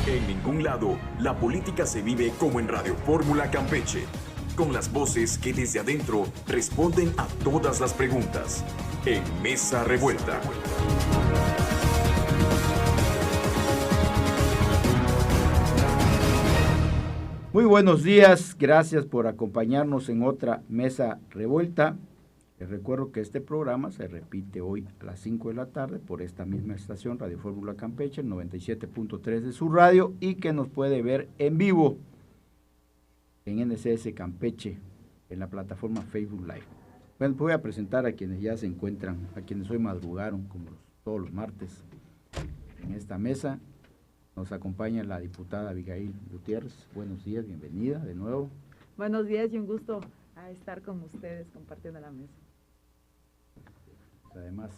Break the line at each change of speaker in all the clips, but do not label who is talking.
En ningún lado, la política se vive como en Radio Fórmula Campeche, con las voces que desde adentro responden a todas las preguntas. En Mesa Revuelta.
Muy buenos días, gracias por acompañarnos en otra Mesa Revuelta. Les recuerdo que este programa se repite hoy a las 5 de la tarde por esta misma estación, Radio Fórmula Campeche, el 97.3 de su radio, y que nos puede ver en vivo en NCS Campeche, en la plataforma Facebook Live. Bueno, voy a presentar a quienes ya se encuentran, a quienes hoy madrugaron, como todos los martes, en esta mesa. Nos acompaña la diputada Abigail Gutiérrez. Buenos días, bienvenida de nuevo.
Buenos días y un gusto a estar con ustedes compartiendo la mesa.
Además,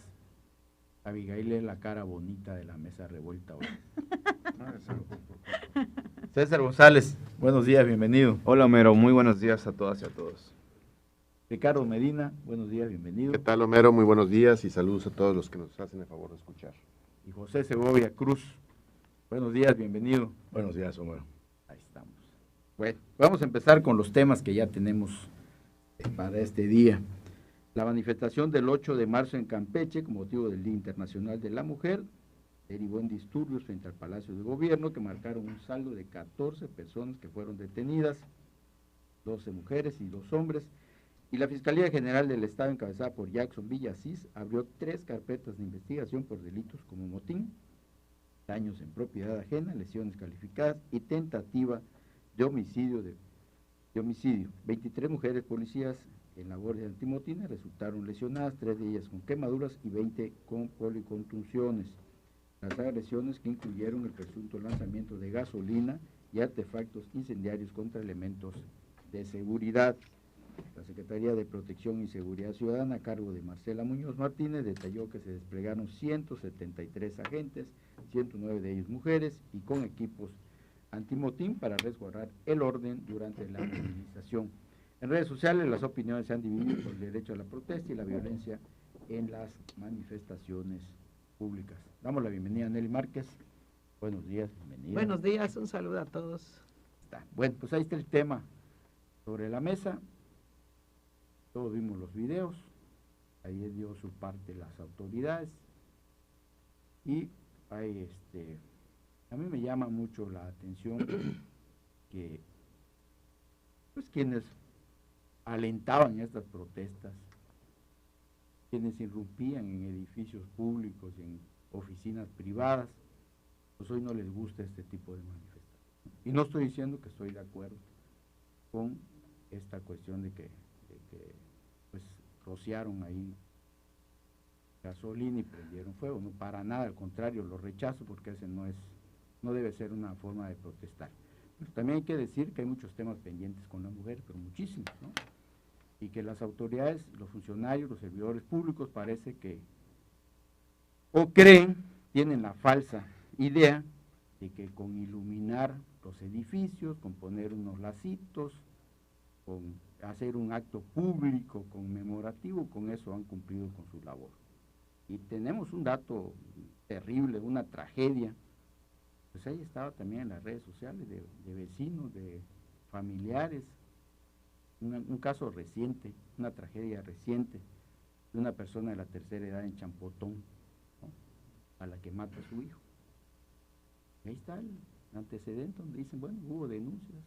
Abigail es la cara bonita de la Mesa Revuelta hoy. César González, buenos días, bienvenido.
Hola, Homero, muy buenos días a todas y a todos.
Ricardo Medina, buenos días, bienvenido.
¿Qué tal, Homero? Muy buenos días y saludos a todos los que nos hacen el favor de escuchar.
Y José Segovia Cruz, buenos días, bienvenido.
Buenos días, Homero.
Ahí estamos. Bueno, vamos a empezar con los temas que ya tenemos para este día. La manifestación del 8 de marzo en Campeche, con motivo del Día Internacional de la Mujer, derivó en disturbios frente al Palacio de Gobierno que marcaron un saldo de 14 personas que fueron detenidas, 12 mujeres y 2 hombres, y la Fiscalía General del Estado, encabezada por Jackson Villasís, abrió 3 carpetas de investigación por delitos como motín, daños en propiedad ajena, lesiones calificadas y tentativa de homicidio. 23 mujeres policías en labor de antimotines resultaron lesionadas, 3 de ellas con quemaduras y 20 con policontusiones. Las agresiones, que incluyeron el presunto lanzamiento de gasolina y artefactos incendiarios contra elementos de seguridad. La Secretaría de Protección y Seguridad Ciudadana, a cargo de Marcela Muñoz Martínez, detalló que se desplegaron 173 agentes, 109 de ellos mujeres, y con equipos antimotín para resguardar el orden durante la movilización. En redes sociales las opiniones se han dividido por el derecho a la protesta y la violencia en las manifestaciones públicas. Damos la bienvenida a Nelly Márquez. Buenos días, bienvenida.
Buenos días, un saludo a todos.
Bueno, pues ahí está el tema sobre la mesa. Todos vimos los videos, ahí dio su parte las autoridades, y hay a mí me llama mucho la atención que pues quienes alentaban estas protestas, quienes irrumpían en edificios públicos y en oficinas privadas, pues hoy no les gusta este tipo de manifestación. Y no estoy diciendo que estoy de acuerdo con esta cuestión de que pues rociaron ahí gasolina y prendieron fuego, no, para nada, al contrario, lo rechazo, porque ese no debe ser una forma de protestar. Pero también hay que decir que hay muchos temas pendientes con la mujer, pero muchísimos, ¿no? Y que las autoridades, los funcionarios, los servidores públicos parece que o tienen la falsa idea de que con iluminar los edificios, con poner unos lacitos, con hacer un acto público conmemorativo, con eso han cumplido con su labor. Y tenemos un dato terrible, una tragedia, pues ahí estaba también en las redes sociales, de vecinos, de familiares, un caso reciente, una tragedia reciente, de una persona de la tercera edad en Champotón, ¿no?, a la que mata a su hijo. Y ahí está el antecedente donde dicen, bueno, hubo denuncias,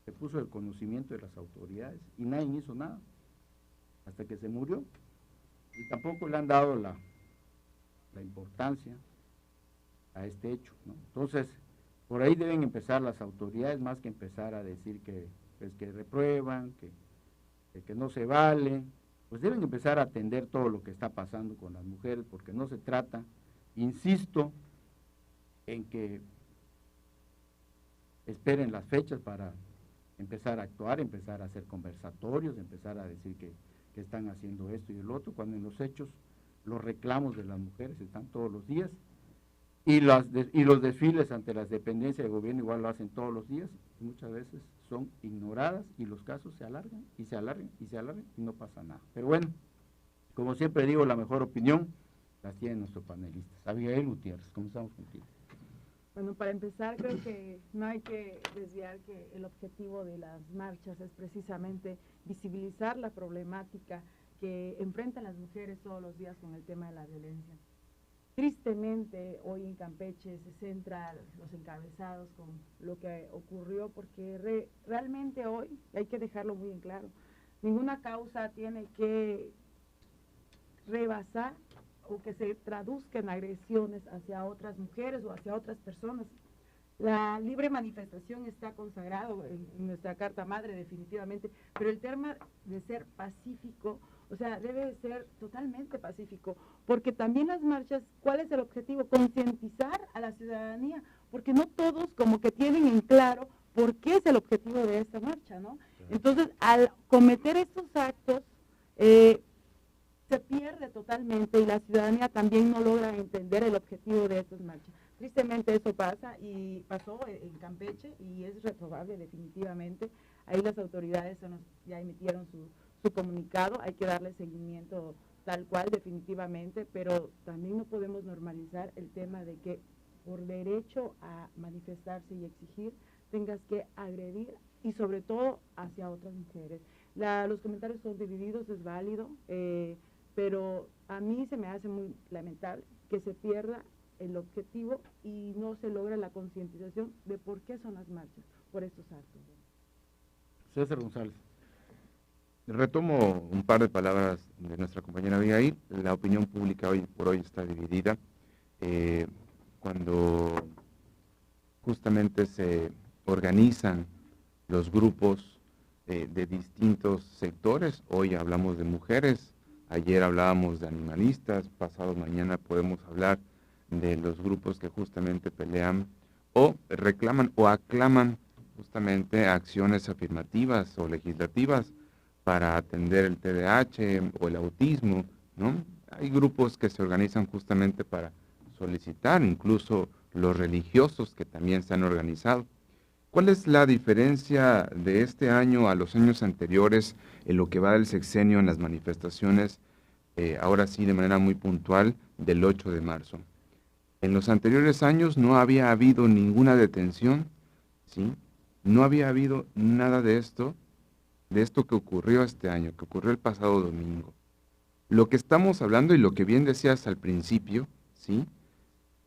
se puso el conocimiento de las autoridades y nadie hizo nada hasta que se murió, y tampoco le han dado la importancia a este hecho, ¿no? Entonces, por ahí deben empezar las autoridades, más que empezar a decir que reprueban, que no se vale, pues deben empezar a atender todo lo que está pasando con las mujeres, porque no se trata, insisto, en que esperen las fechas para empezar a actuar, empezar a hacer conversatorios, empezar a decir que están haciendo esto y el otro, cuando en los hechos los reclamos de las mujeres están todos los días, y los desfiles ante las dependencias de gobierno igual lo hacen todos los días, y muchas veces son ignoradas y los casos se alargan y se alargan y se alargan y no pasa nada. Pero bueno, como siempre digo, la mejor opinión las tienen nuestros panelistas. Abigail Gutiérrez, comenzamos contigo.
Bueno, para empezar, creo que no hay que desviar que el objetivo de las marchas es precisamente visibilizar la problemática que enfrentan las mujeres todos los días con el tema de la violencia. Tristemente, hoy en Campeche se centran los encabezados con lo que ocurrió, porque realmente hoy, hay que dejarlo muy en claro, ninguna causa tiene que rebasar o que se traduzca en agresiones hacia otras mujeres o hacia otras personas. La libre manifestación está consagrado en nuestra Carta Madre definitivamente, pero el tema de ser pacífico, o sea, debe ser totalmente pacífico, porque también las marchas, ¿cuál es el objetivo? Concientizar a la ciudadanía, porque no todos como que tienen en claro por qué es el objetivo de esta marcha, ¿no? Entonces, al cometer estos actos, se pierde totalmente y la ciudadanía también no logra entender el objetivo de estas marchas. Tristemente eso pasa y pasó en Campeche y es reprobable definitivamente. Ahí las autoridades ya emitieron su comunicado, hay que darle seguimiento tal cual definitivamente, pero también no podemos normalizar el tema de que por derecho a manifestarse y exigir tengas que agredir y sobre todo hacia otras mujeres. Los comentarios son divididos, es válido, pero a mí se me hace muy lamentable que se pierda el objetivo y no se logra la concientización de por qué son las marchas, por estos actos.
César González.
Retomo un par de palabras de nuestra compañera Abigail. La opinión pública hoy por hoy está dividida. Cuando justamente se organizan los grupos de distintos sectores, hoy hablamos de mujeres, ayer hablábamos de animalistas, pasado mañana podemos hablar de los grupos que justamente pelean o reclaman o aclaman justamente acciones afirmativas o legislativas para atender el TDAH o el autismo, ¿no? Hay grupos que se organizan justamente para solicitar, incluso los religiosos que también se han organizado. ¿Cuál es la diferencia de este año a los años anteriores en lo que va del sexenio en las manifestaciones, ahora sí de manera muy puntual, del 8 de marzo? En los anteriores años no había habido ninguna detención, ¿sí? No había habido nada de esto que ocurrió este año, que ocurrió el pasado domingo. Lo que estamos hablando y lo que bien decías al principio, ¿sí?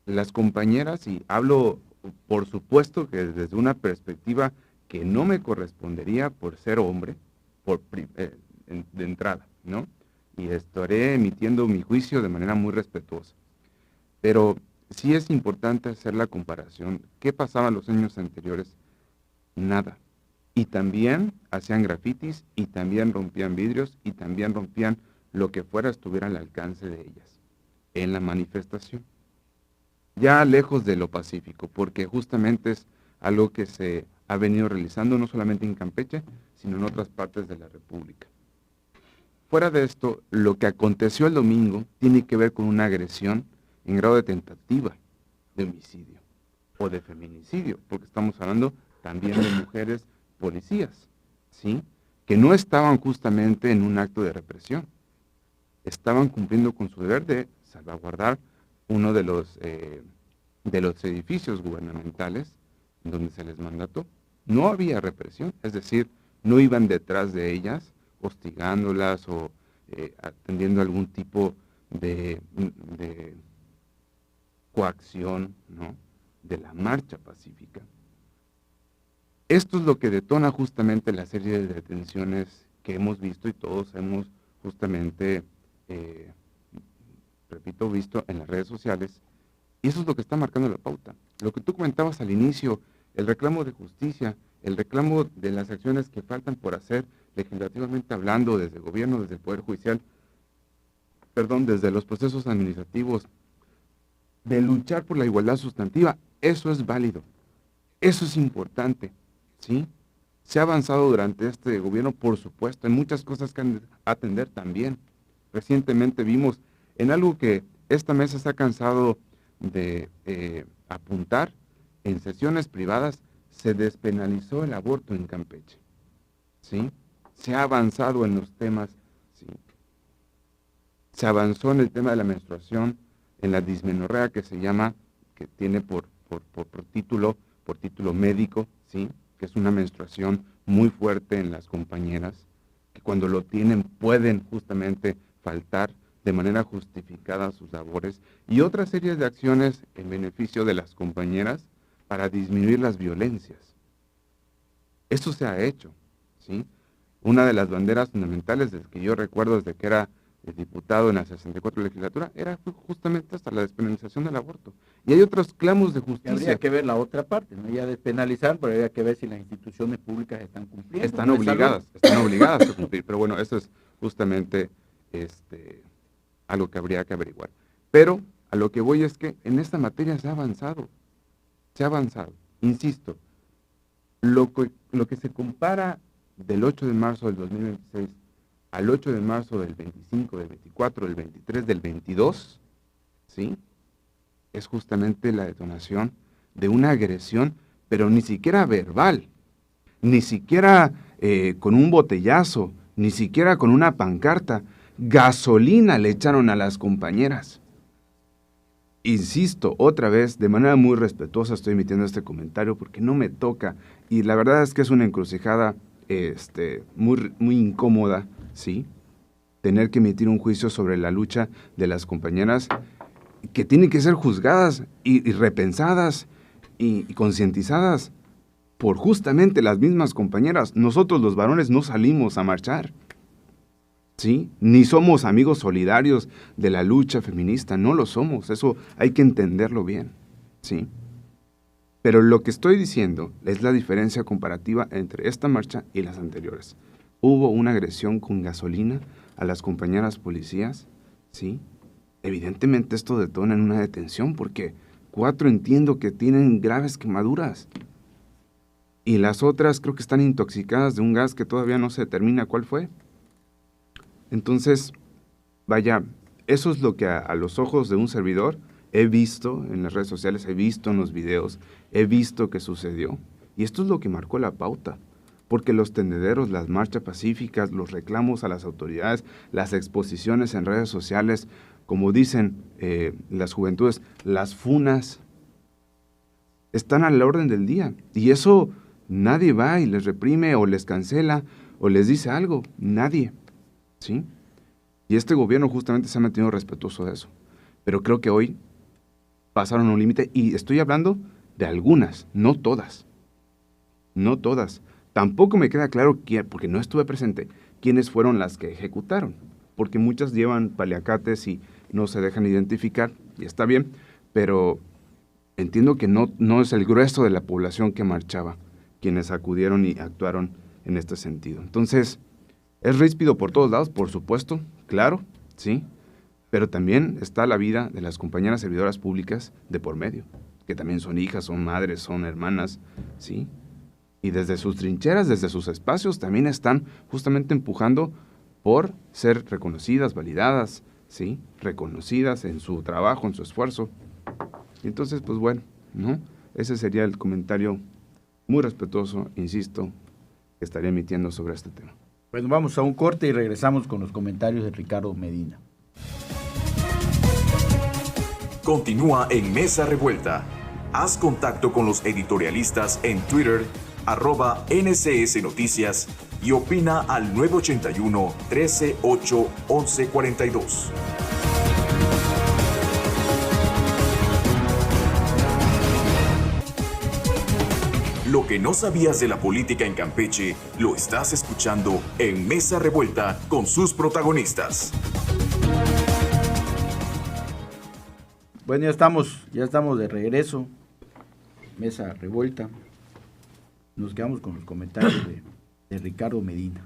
Las compañeras, y hablo por supuesto que desde una perspectiva que no me correspondería por ser hombre, de entrada, ¿no? Y estaré emitiendo mi juicio de manera muy respetuosa. Pero sí es importante hacer la comparación. ¿Qué pasaba en los años anteriores? Nada. Y también hacían grafitis, y también rompían vidrios, y también rompían lo que fuera estuviera al alcance de ellas en la manifestación. Ya lejos de lo pacífico, porque justamente es algo que se ha venido realizando no solamente en Campeche, sino en otras partes de la República. Fuera de esto, lo que aconteció el domingo tiene que ver con una agresión en grado de tentativa de homicidio o de feminicidio, porque estamos hablando también de mujeres policías, ¿sí? Que no estaban justamente en un acto de represión, estaban cumpliendo con su deber de salvaguardar uno de los edificios gubernamentales donde se les mandató. No había represión, es decir, no iban detrás de ellas hostigándolas o atendiendo algún tipo de coacción, ¿no?, de la marcha pacífica. Esto es lo que detona justamente la serie de detenciones que hemos visto y todos hemos justamente, visto en las redes sociales, y eso es lo que está marcando la pauta. Lo que tú comentabas al inicio, el reclamo de justicia, el reclamo de las acciones que faltan por hacer legislativamente hablando desde el gobierno, desde el Poder Judicial, desde los procesos administrativos, de luchar por la igualdad sustantiva, eso es válido, eso es importante, ¿sí? Se ha avanzado durante este gobierno, por supuesto, en muchas cosas que han de atender también. Recientemente vimos en algo que esta mesa se ha cansado de apuntar, en sesiones privadas se despenalizó el aborto en Campeche, ¿sí? Se ha avanzado en los temas, ¿sí? Se avanzó en el tema de la menstruación, en la dismenorrea que se llama, que tiene por por título médico, ¿sí? Que es una menstruación muy fuerte en las compañeras, que cuando lo tienen pueden justamente faltar de manera justificada a sus labores, y otra serie de acciones en beneficio de las compañeras para disminuir las violencias. Eso se ha hecho, ¿sí? Una de las banderas fundamentales desde que yo recuerdo, desde que era diputado en la 64 legislatura, era justamente hasta la despenalización del aborto. Y hay otros clamos de
Y
justicia.
habría que ver la otra parte, no ya despenalizar, pero habría que ver si las instituciones públicas están cumpliendo.
Están
¿no?
obligadas a cumplir, pero bueno, eso es justamente algo que habría que averiguar. Pero a lo que voy es que en esta materia se ha avanzado, insisto, lo que se compara del 8 de marzo del 2026 al 8 de marzo del 25, del 24, del 23, del 22, ¿sí? Es justamente la detonación de una agresión, pero ni siquiera verbal, ni siquiera con un botellazo, ni siquiera con una pancarta. Gasolina le echaron a las compañeras. Insisto, otra vez, de manera muy respetuosa estoy emitiendo este comentario porque no me toca, y la verdad es que es una encrucijada muy incómoda, ¿sí? Tener que emitir un juicio sobre la lucha de las compañeras que tienen que ser juzgadas y repensadas y concientizadas por justamente las mismas compañeras. Nosotros los varones no salimos a marchar, ¿sí? Ni somos amigos solidarios de la lucha feminista, no lo somos, eso hay que entenderlo bien, ¿sí? Pero lo que estoy diciendo es la diferencia comparativa entre esta marcha y las anteriores. Hubo una agresión con gasolina a las compañeras policías, ¿sí? Evidentemente esto detona en una detención porque 4 entiendo que tienen graves quemaduras. Y las otras creo que están intoxicadas de un gas que todavía no se determina cuál fue. Entonces, vaya, eso es lo que a los ojos de un servidor he visto en las redes sociales, he visto en los videos, he visto que sucedió. Y esto es lo que marcó la pauta. Porque los tendederos, las marchas pacíficas, los reclamos a las autoridades, las exposiciones en redes sociales, como dicen las juventudes, las funas, están a la orden del día. Y eso nadie va y les reprime o les cancela o les dice algo. Nadie, ¿sí? Y este gobierno justamente se ha mantenido respetuoso de eso. Pero creo que hoy pasaron un límite y estoy hablando de algunas, no todas. No todas. Tampoco me queda claro quién, porque no estuve presente, quiénes fueron las que ejecutaron, porque muchas llevan paliacates y no se dejan identificar, y está bien, pero entiendo que no es el grueso de la población que marchaba, quienes acudieron y actuaron en este sentido. Entonces, es ríspido por todos lados, por supuesto, claro, sí, pero también está la vida de las compañeras servidoras públicas de por medio, que también son hijas, son madres, son hermanas, sí. Y desde sus trincheras, desde sus espacios, también están justamente empujando por ser reconocidas, validadas, ¿sí? Reconocidas en su trabajo, en su esfuerzo. Y entonces, pues bueno, ¿no? Ese sería el comentario muy respetuoso, insisto, que estaría emitiendo sobre este tema.
Bueno, vamos a un corte y regresamos con los comentarios de Ricardo Medina.
Continúa en Mesa Revuelta. Haz contacto con los editorialistas en Twitter, @NCS Noticias, y opina al 981-13-8-1142. Lo que no sabías de la política en Campeche, lo estás escuchando en Mesa Revuelta con sus protagonistas.
Bueno, ya estamos de regreso. Mesa Revuelta. Nos quedamos con los comentarios de Ricardo Medina.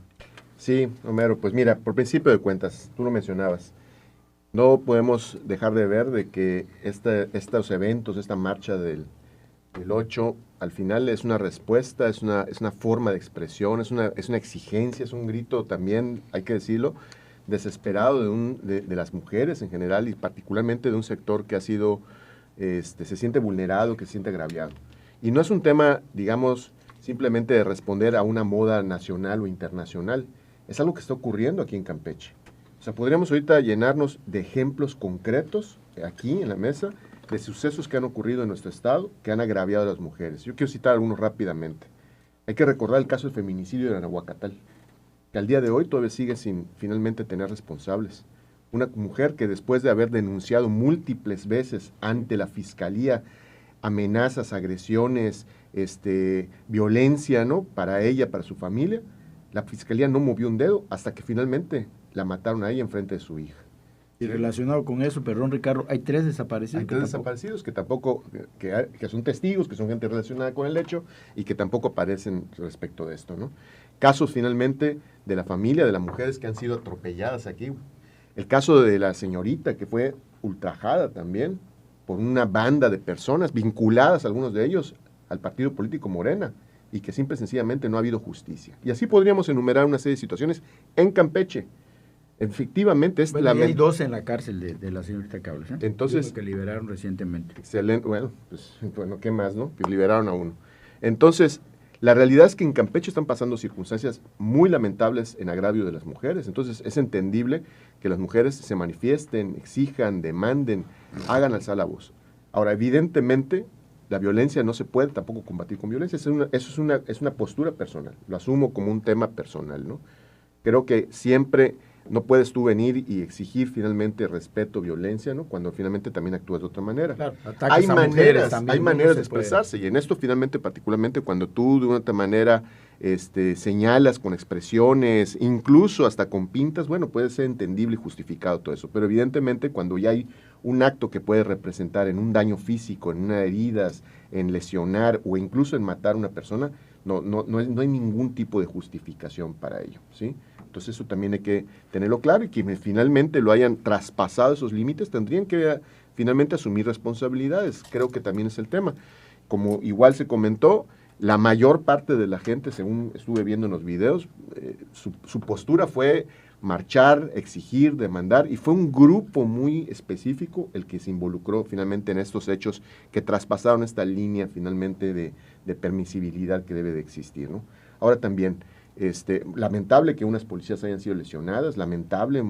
Sí, Homero, pues mira, por principio de cuentas, tú lo mencionabas, no podemos dejar de ver de que estos eventos, esta marcha del 8, al final es una respuesta, es una forma de expresión, es una exigencia, es un grito también, hay que decirlo, desesperado de las mujeres en general y particularmente de un sector que ha sido, se siente vulnerado, que se siente agraviado. Y no es un tema, digamos, simplemente de responder a una moda nacional o internacional. Es algo que está ocurriendo aquí en Campeche. O sea, podríamos ahorita llenarnos de ejemplos concretos aquí en la mesa de sucesos que han ocurrido en nuestro estado que han agraviado a las mujeres. Yo quiero citar algunos rápidamente. Hay que recordar el caso del feminicidio de Anahuacatal, que al día de hoy todavía sigue sin finalmente tener responsables. Una mujer que después de haber denunciado múltiples veces ante la fiscalía amenazas, agresiones, violencia, ¿no?, para ella, para su familia, la fiscalía no movió un dedo hasta que finalmente la mataron a ella en frente de su hija.
Y relacionado con eso, perdón Ricardo, hay 3 desaparecidos.
Hay 3 desaparecidos que tampoco, que son testigos, que son gente relacionada con el hecho y que tampoco aparecen respecto de esto, ¿no? Casos finalmente de la familia, de las mujeres que han sido atropelladas aquí. El caso de la señorita que fue ultrajada también por una banda de personas vinculadas, algunos de ellos, al partido político Morena, y que simple y sencillamente no ha habido justicia. Y así podríamos enumerar una serie de situaciones en Campeche. Efectivamente es
hay 2 en la cárcel de la señorita que hablas, ¿eh?
Entonces,
que liberaron recientemente.
Excelente, bueno, ¿qué más, no? Que liberaron a uno. Entonces, la realidad es que en Campeche están pasando circunstancias muy lamentables en agravio de las mujeres. Entonces, es entendible que las mujeres se manifiesten, exijan, demanden, hagan alzar la voz. Ahora, evidentemente, la violencia no se puede tampoco combatir con violencia. Eso es una postura personal. Lo asumo como un tema personal, ¿no? Creo que siempre no puedes tú venir y exigir finalmente respeto, violencia, ¿no?, cuando finalmente también actúas de otra manera.
Claro,
hay maneras de expresarse, y en esto finalmente, particularmente cuando tú de una otra manera señalas con expresiones, incluso hasta con pintas, bueno, puede ser entendible y justificado todo eso, pero evidentemente cuando ya hay un acto que puede representar en un daño físico, en una heridas, en lesionar o incluso en matar a una persona, no hay ningún tipo de justificación para ello, ¿sí? Entonces eso también hay que tenerlo claro, y quienes finalmente lo hayan traspasado esos límites tendrían que finalmente asumir responsabilidades. Creo que también es el tema. Como igual se comentó, la mayor parte de la gente, según estuve viendo en los videos, su postura fue marchar, exigir, demandar, y fue un grupo muy específico el que se involucró finalmente en estos hechos que traspasaron esta línea finalmente de permisibilidad que debe de existir, ¿no? Ahora también, lamentable que unas policías hayan sido lesionadas, lamentable, de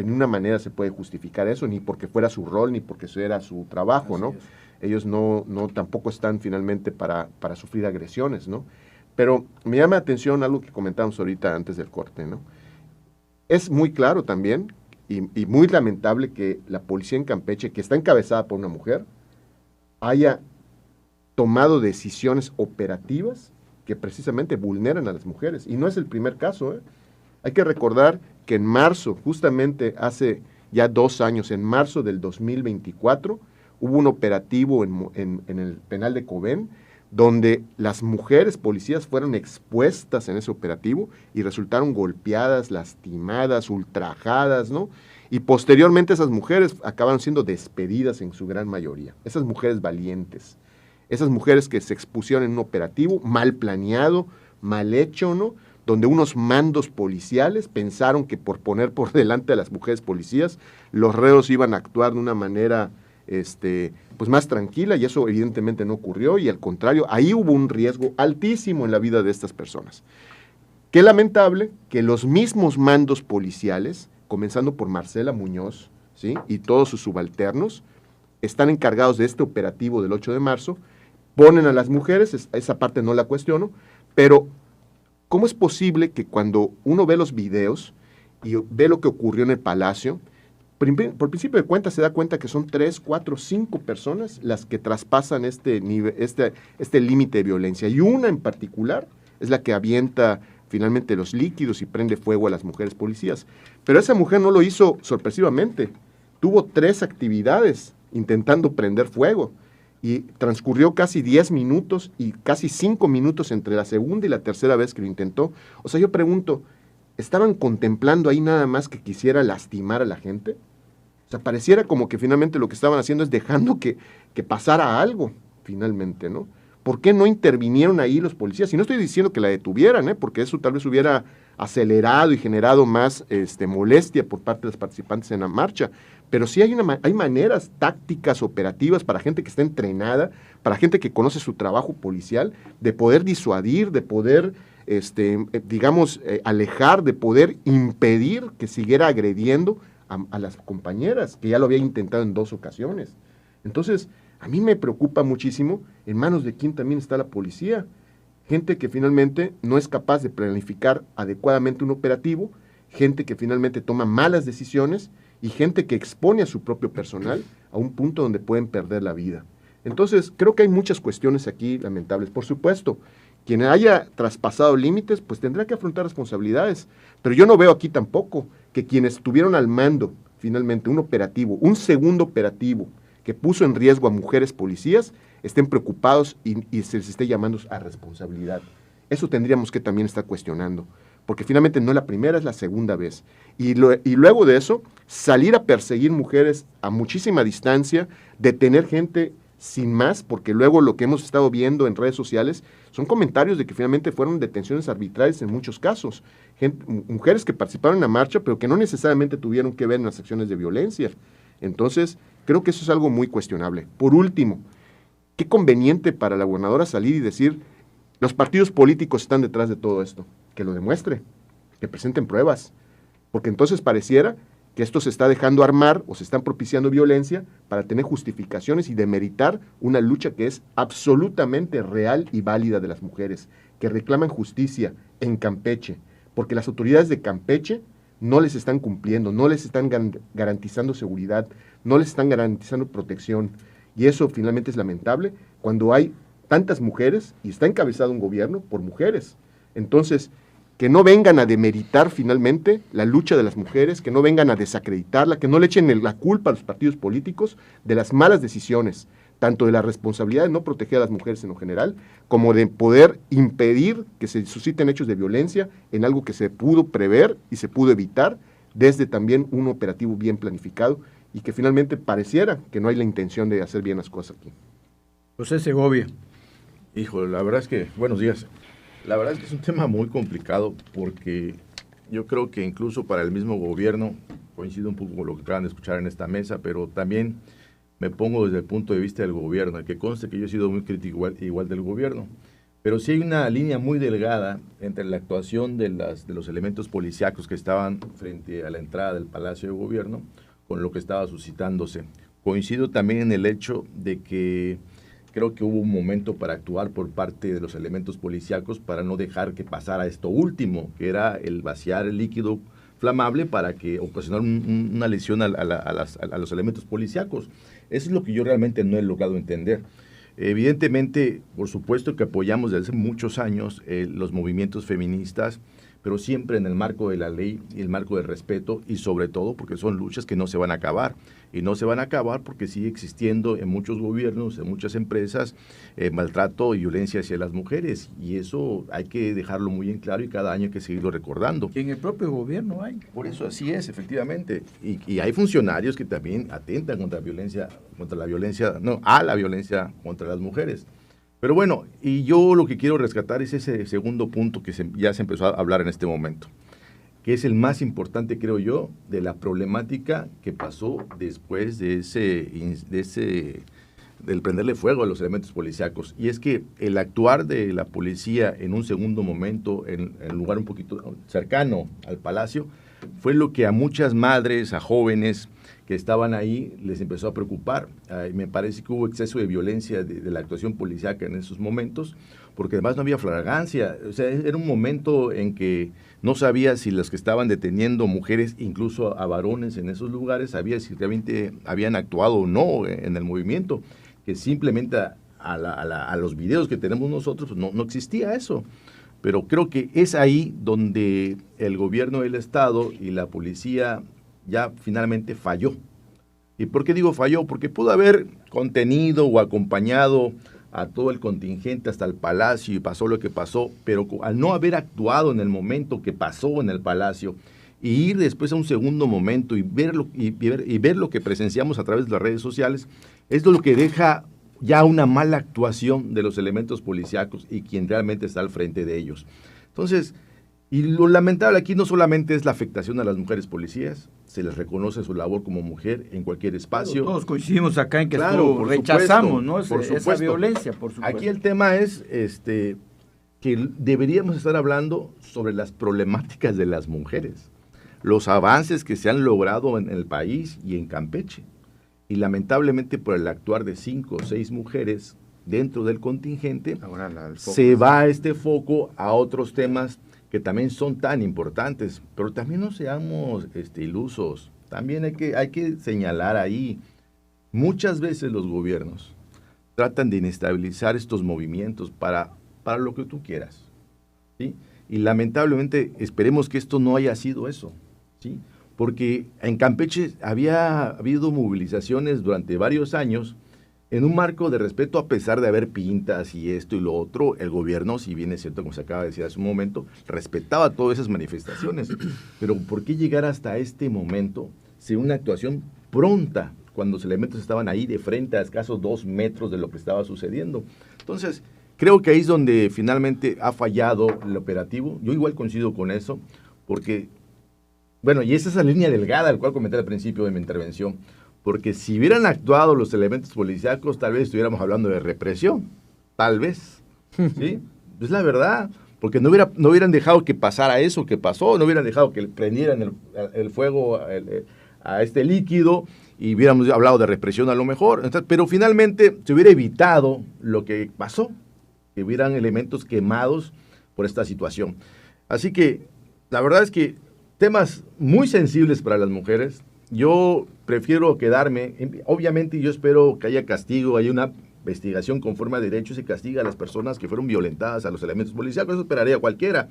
ninguna manera se puede justificar eso, ni porque fuera su rol, ni porque eso era su trabajo, ¿no? Ellos no tampoco están finalmente para sufrir agresiones, ¿no? Pero me llama la atención algo que comentábamos ahorita antes del corte, ¿no? Es muy claro también y muy lamentable que la policía en Campeche, que está encabezada por una mujer, haya tomado decisiones operativas que precisamente vulneran a las mujeres. Y no es el primer caso, ¿eh? Hay que recordar que en marzo, justamente hace ya 2 años, en marzo del 2024, hubo un operativo en el penal de Cobén, donde las mujeres policías fueron expuestas en ese operativo y resultaron golpeadas, lastimadas, ultrajadas, ¿no? Y posteriormente esas mujeres acabaron siendo despedidas en su gran mayoría. Esas mujeres valientes. Esas mujeres que se expusieron en un operativo mal planeado, mal hecho, ¿no?, donde unos mandos policiales pensaron que por poner por delante a las mujeres policías, los reos iban a actuar de una manera pues más tranquila, y eso evidentemente no ocurrió, y al contrario, ahí hubo un riesgo altísimo en la vida de estas personas. Qué lamentable que los mismos mandos policiales, comenzando por Marcela Muñoz, ¿sí?, y todos sus subalternos, están encargados de este operativo del 8 de marzo, ponen a las mujeres, esa parte no la cuestiono, pero ¿cómo es posible que cuando uno ve los videos y ve lo que ocurrió en el Palacio, por principio de cuentas se da cuenta que son 3, 4, 5 personas las que traspasan este límite de violencia, y una en particular es la que avienta finalmente los líquidos y prende fuego a las mujeres policías? Pero esa mujer no lo hizo sorpresivamente, tuvo 3 actividades intentando prender fuego, y transcurrió casi 10 minutos y casi 5 minutos entre la segunda y la tercera vez que lo intentó. O sea, yo pregunto, ¿estaban contemplando ahí nada más que quisiera lastimar a la gente? O sea, pareciera como que finalmente lo que estaban haciendo es dejando que pasara algo, finalmente, ¿no? ¿Por qué no intervinieron ahí los policías? Y no estoy diciendo que la detuvieran, porque eso tal vez hubiera acelerado y generado más molestia por parte de los participantes en la marcha, pero sí hay maneras tácticas, operativas, para gente que está entrenada, para gente que conoce su trabajo policial, de poder disuadir, de poder, alejar, de poder impedir que siguiera agrediendo a las compañeras, que ya lo había intentado en 2 ocasiones. Entonces, a mí me preocupa muchísimo en manos de quién también está la policía. Gente que finalmente no es capaz de planificar adecuadamente un operativo, gente que finalmente toma malas decisiones y gente que expone a su propio personal a un punto donde pueden perder la vida. Entonces, creo que hay muchas cuestiones aquí lamentables. Por supuesto, quien haya traspasado límites, pues tendrá que afrontar responsabilidades. Pero yo no veo aquí tampoco que quienes tuvieron al mando finalmente un operativo, un segundo operativo, que puso en riesgo a mujeres policías, estén preocupados y se les esté llamando a responsabilidad. Eso tendríamos que también estar cuestionando, porque finalmente no es la primera, es la segunda vez. Y luego de eso, salir a perseguir mujeres a muchísima distancia, detener gente sin más, porque luego lo que hemos estado viendo en redes sociales son comentarios de que finalmente fueron detenciones arbitrarias en muchos casos. Mujeres que participaron en la marcha, pero que no necesariamente tuvieron que ver en las acciones de violencia. Entonces, creo que eso es algo muy cuestionable. Por último, qué conveniente para la gobernadora salir y decir, los partidos políticos están detrás de todo esto. Que lo demuestre, que presenten pruebas. Porque entonces pareciera que esto se está dejando armar o se están propiciando violencia para tener justificaciones y demeritar una lucha que es absolutamente real y válida de las mujeres, que reclaman justicia en Campeche, porque las autoridades de Campeche no les están cumpliendo, no les están garantizando seguridad, no les están garantizando protección. Y eso finalmente es lamentable cuando hay tantas mujeres y está encabezado un gobierno por mujeres. Entonces, que no vengan a demeritar finalmente la lucha de las mujeres, que no vengan a desacreditarla, que no le echen la culpa a los partidos políticos de las malas decisiones, tanto de la responsabilidad de no proteger a las mujeres en lo general, como de poder impedir que se susciten hechos de violencia en algo que se pudo prever y se pudo evitar desde también un operativo bien planificado y que finalmente pareciera que no hay la intención de hacer bien las cosas aquí.
José Segovia.
Híjole, la verdad es que, buenos días. La verdad es que es un tema muy complicado porque yo creo que incluso para el mismo gobierno, coincido un poco con lo que acaban de escuchar en esta mesa, pero también me pongo desde el punto de vista del gobierno, que conste que yo he sido muy crítico igual del gobierno, pero sí hay una línea muy delgada entre la actuación de los elementos policíacos que estaban frente a la entrada del Palacio de Gobierno con lo que estaba suscitándose. Coincido también en el hecho de que creo que hubo un momento para actuar por parte de los elementos policíacos para no dejar que pasara esto último, que era el vaciar el líquido flamable para que ocasionar una lesión a los elementos policíacos. Eso es lo que yo realmente no he logrado entender. Evidentemente, por supuesto que apoyamos desde hace muchos años los movimientos feministas, pero siempre en el marco de la ley y el marco del respeto, y sobre todo porque son luchas que no se van a acabar. Y no se van a acabar porque sigue existiendo en muchos gobiernos, en muchas empresas, maltrato y violencia hacia las mujeres. Y eso hay que dejarlo muy en claro y cada año hay que seguirlo recordando.
Y en el propio gobierno hay.
Por eso así es, efectivamente. Y hay funcionarios que también atentan contra la violencia contra las mujeres. Pero bueno, y yo lo que quiero rescatar es ese segundo punto que ya se empezó a hablar en este momento, que es el más importante, creo yo, de la problemática que pasó después del prenderle fuego a los elementos policíacos. Y es que el actuar de la policía en un segundo momento, en un lugar un poquito cercano al palacio, fue lo que a muchas madres, a jóvenes que estaban ahí, les empezó a preocupar. Me parece que hubo exceso de violencia de la actuación policíaca en esos momentos, porque además no había flagrancia. O sea, era un momento en que no sabía si los que estaban deteniendo mujeres, incluso a varones en esos lugares, sabía si realmente habían actuado o no en el movimiento, que simplemente a los videos que tenemos nosotros pues no existía eso. Pero creo que es ahí donde el gobierno del Estado y la policía ya finalmente falló. ¿Y por qué digo falló? Porque pudo haber contenido o acompañado a todo el contingente hasta el palacio y pasó lo que pasó, pero al no haber actuado en el momento que pasó en el palacio y ir después a un segundo momento y ver lo que presenciamos a través de las redes sociales, es lo que deja ya una mala actuación de los elementos policíacos y quien realmente está al frente de ellos. Entonces, y lo lamentable aquí no solamente es la afectación a las mujeres policías, se les reconoce su labor como mujer en cualquier espacio.
Todos coincidimos acá en que rechazamos, ¿no? Esa violencia, por supuesto.
Aquí el tema es que deberíamos estar hablando sobre las problemáticas de las mujeres, los avances que se han logrado en el país y en Campeche. Y lamentablemente por el actuar de 5 o 6 mujeres dentro del contingente, se va este foco a otros temas que también son tan importantes. Pero también no seamos ilusos. También hay que señalar ahí, muchas veces los gobiernos tratan de inestabilizar estos movimientos para lo que tú quieras, ¿sí? Y lamentablemente esperemos que esto no haya sido eso, ¿sí? Porque en Campeche había habido movilizaciones durante varios años en un marco de respeto, a pesar de haber pintas y esto y lo otro. El gobierno, si bien es cierto, como se acaba de decir hace un momento, respetaba todas esas manifestaciones. Pero ¿por qué llegar hasta este momento sin una actuación pronta cuando los elementos estaban ahí de frente a escasos 2 metros de lo que estaba sucediendo? Entonces, creo que ahí es donde finalmente ha fallado el operativo. Yo igual coincido con eso, porque, bueno, y esa es la línea delgada al cual comenté al principio de mi intervención, porque si hubieran actuado los elementos policíacos, tal vez estuviéramos hablando de represión, tal vez, ¿sí? Es la verdad, porque no hubieran dejado que pasara eso que pasó, no hubieran dejado que prendieran el fuego a este líquido, y hubiéramos hablado de represión a lo mejor. Entonces, pero finalmente se hubiera evitado lo que pasó, que hubieran elementos quemados por esta situación. Así que la verdad es que temas muy sensibles para las mujeres. Yo prefiero quedarme, obviamente yo espero que haya castigo, haya una investigación conforme a derecho y se castiga a las personas que fueron violentadas, a los elementos policiales, eso esperaría cualquiera.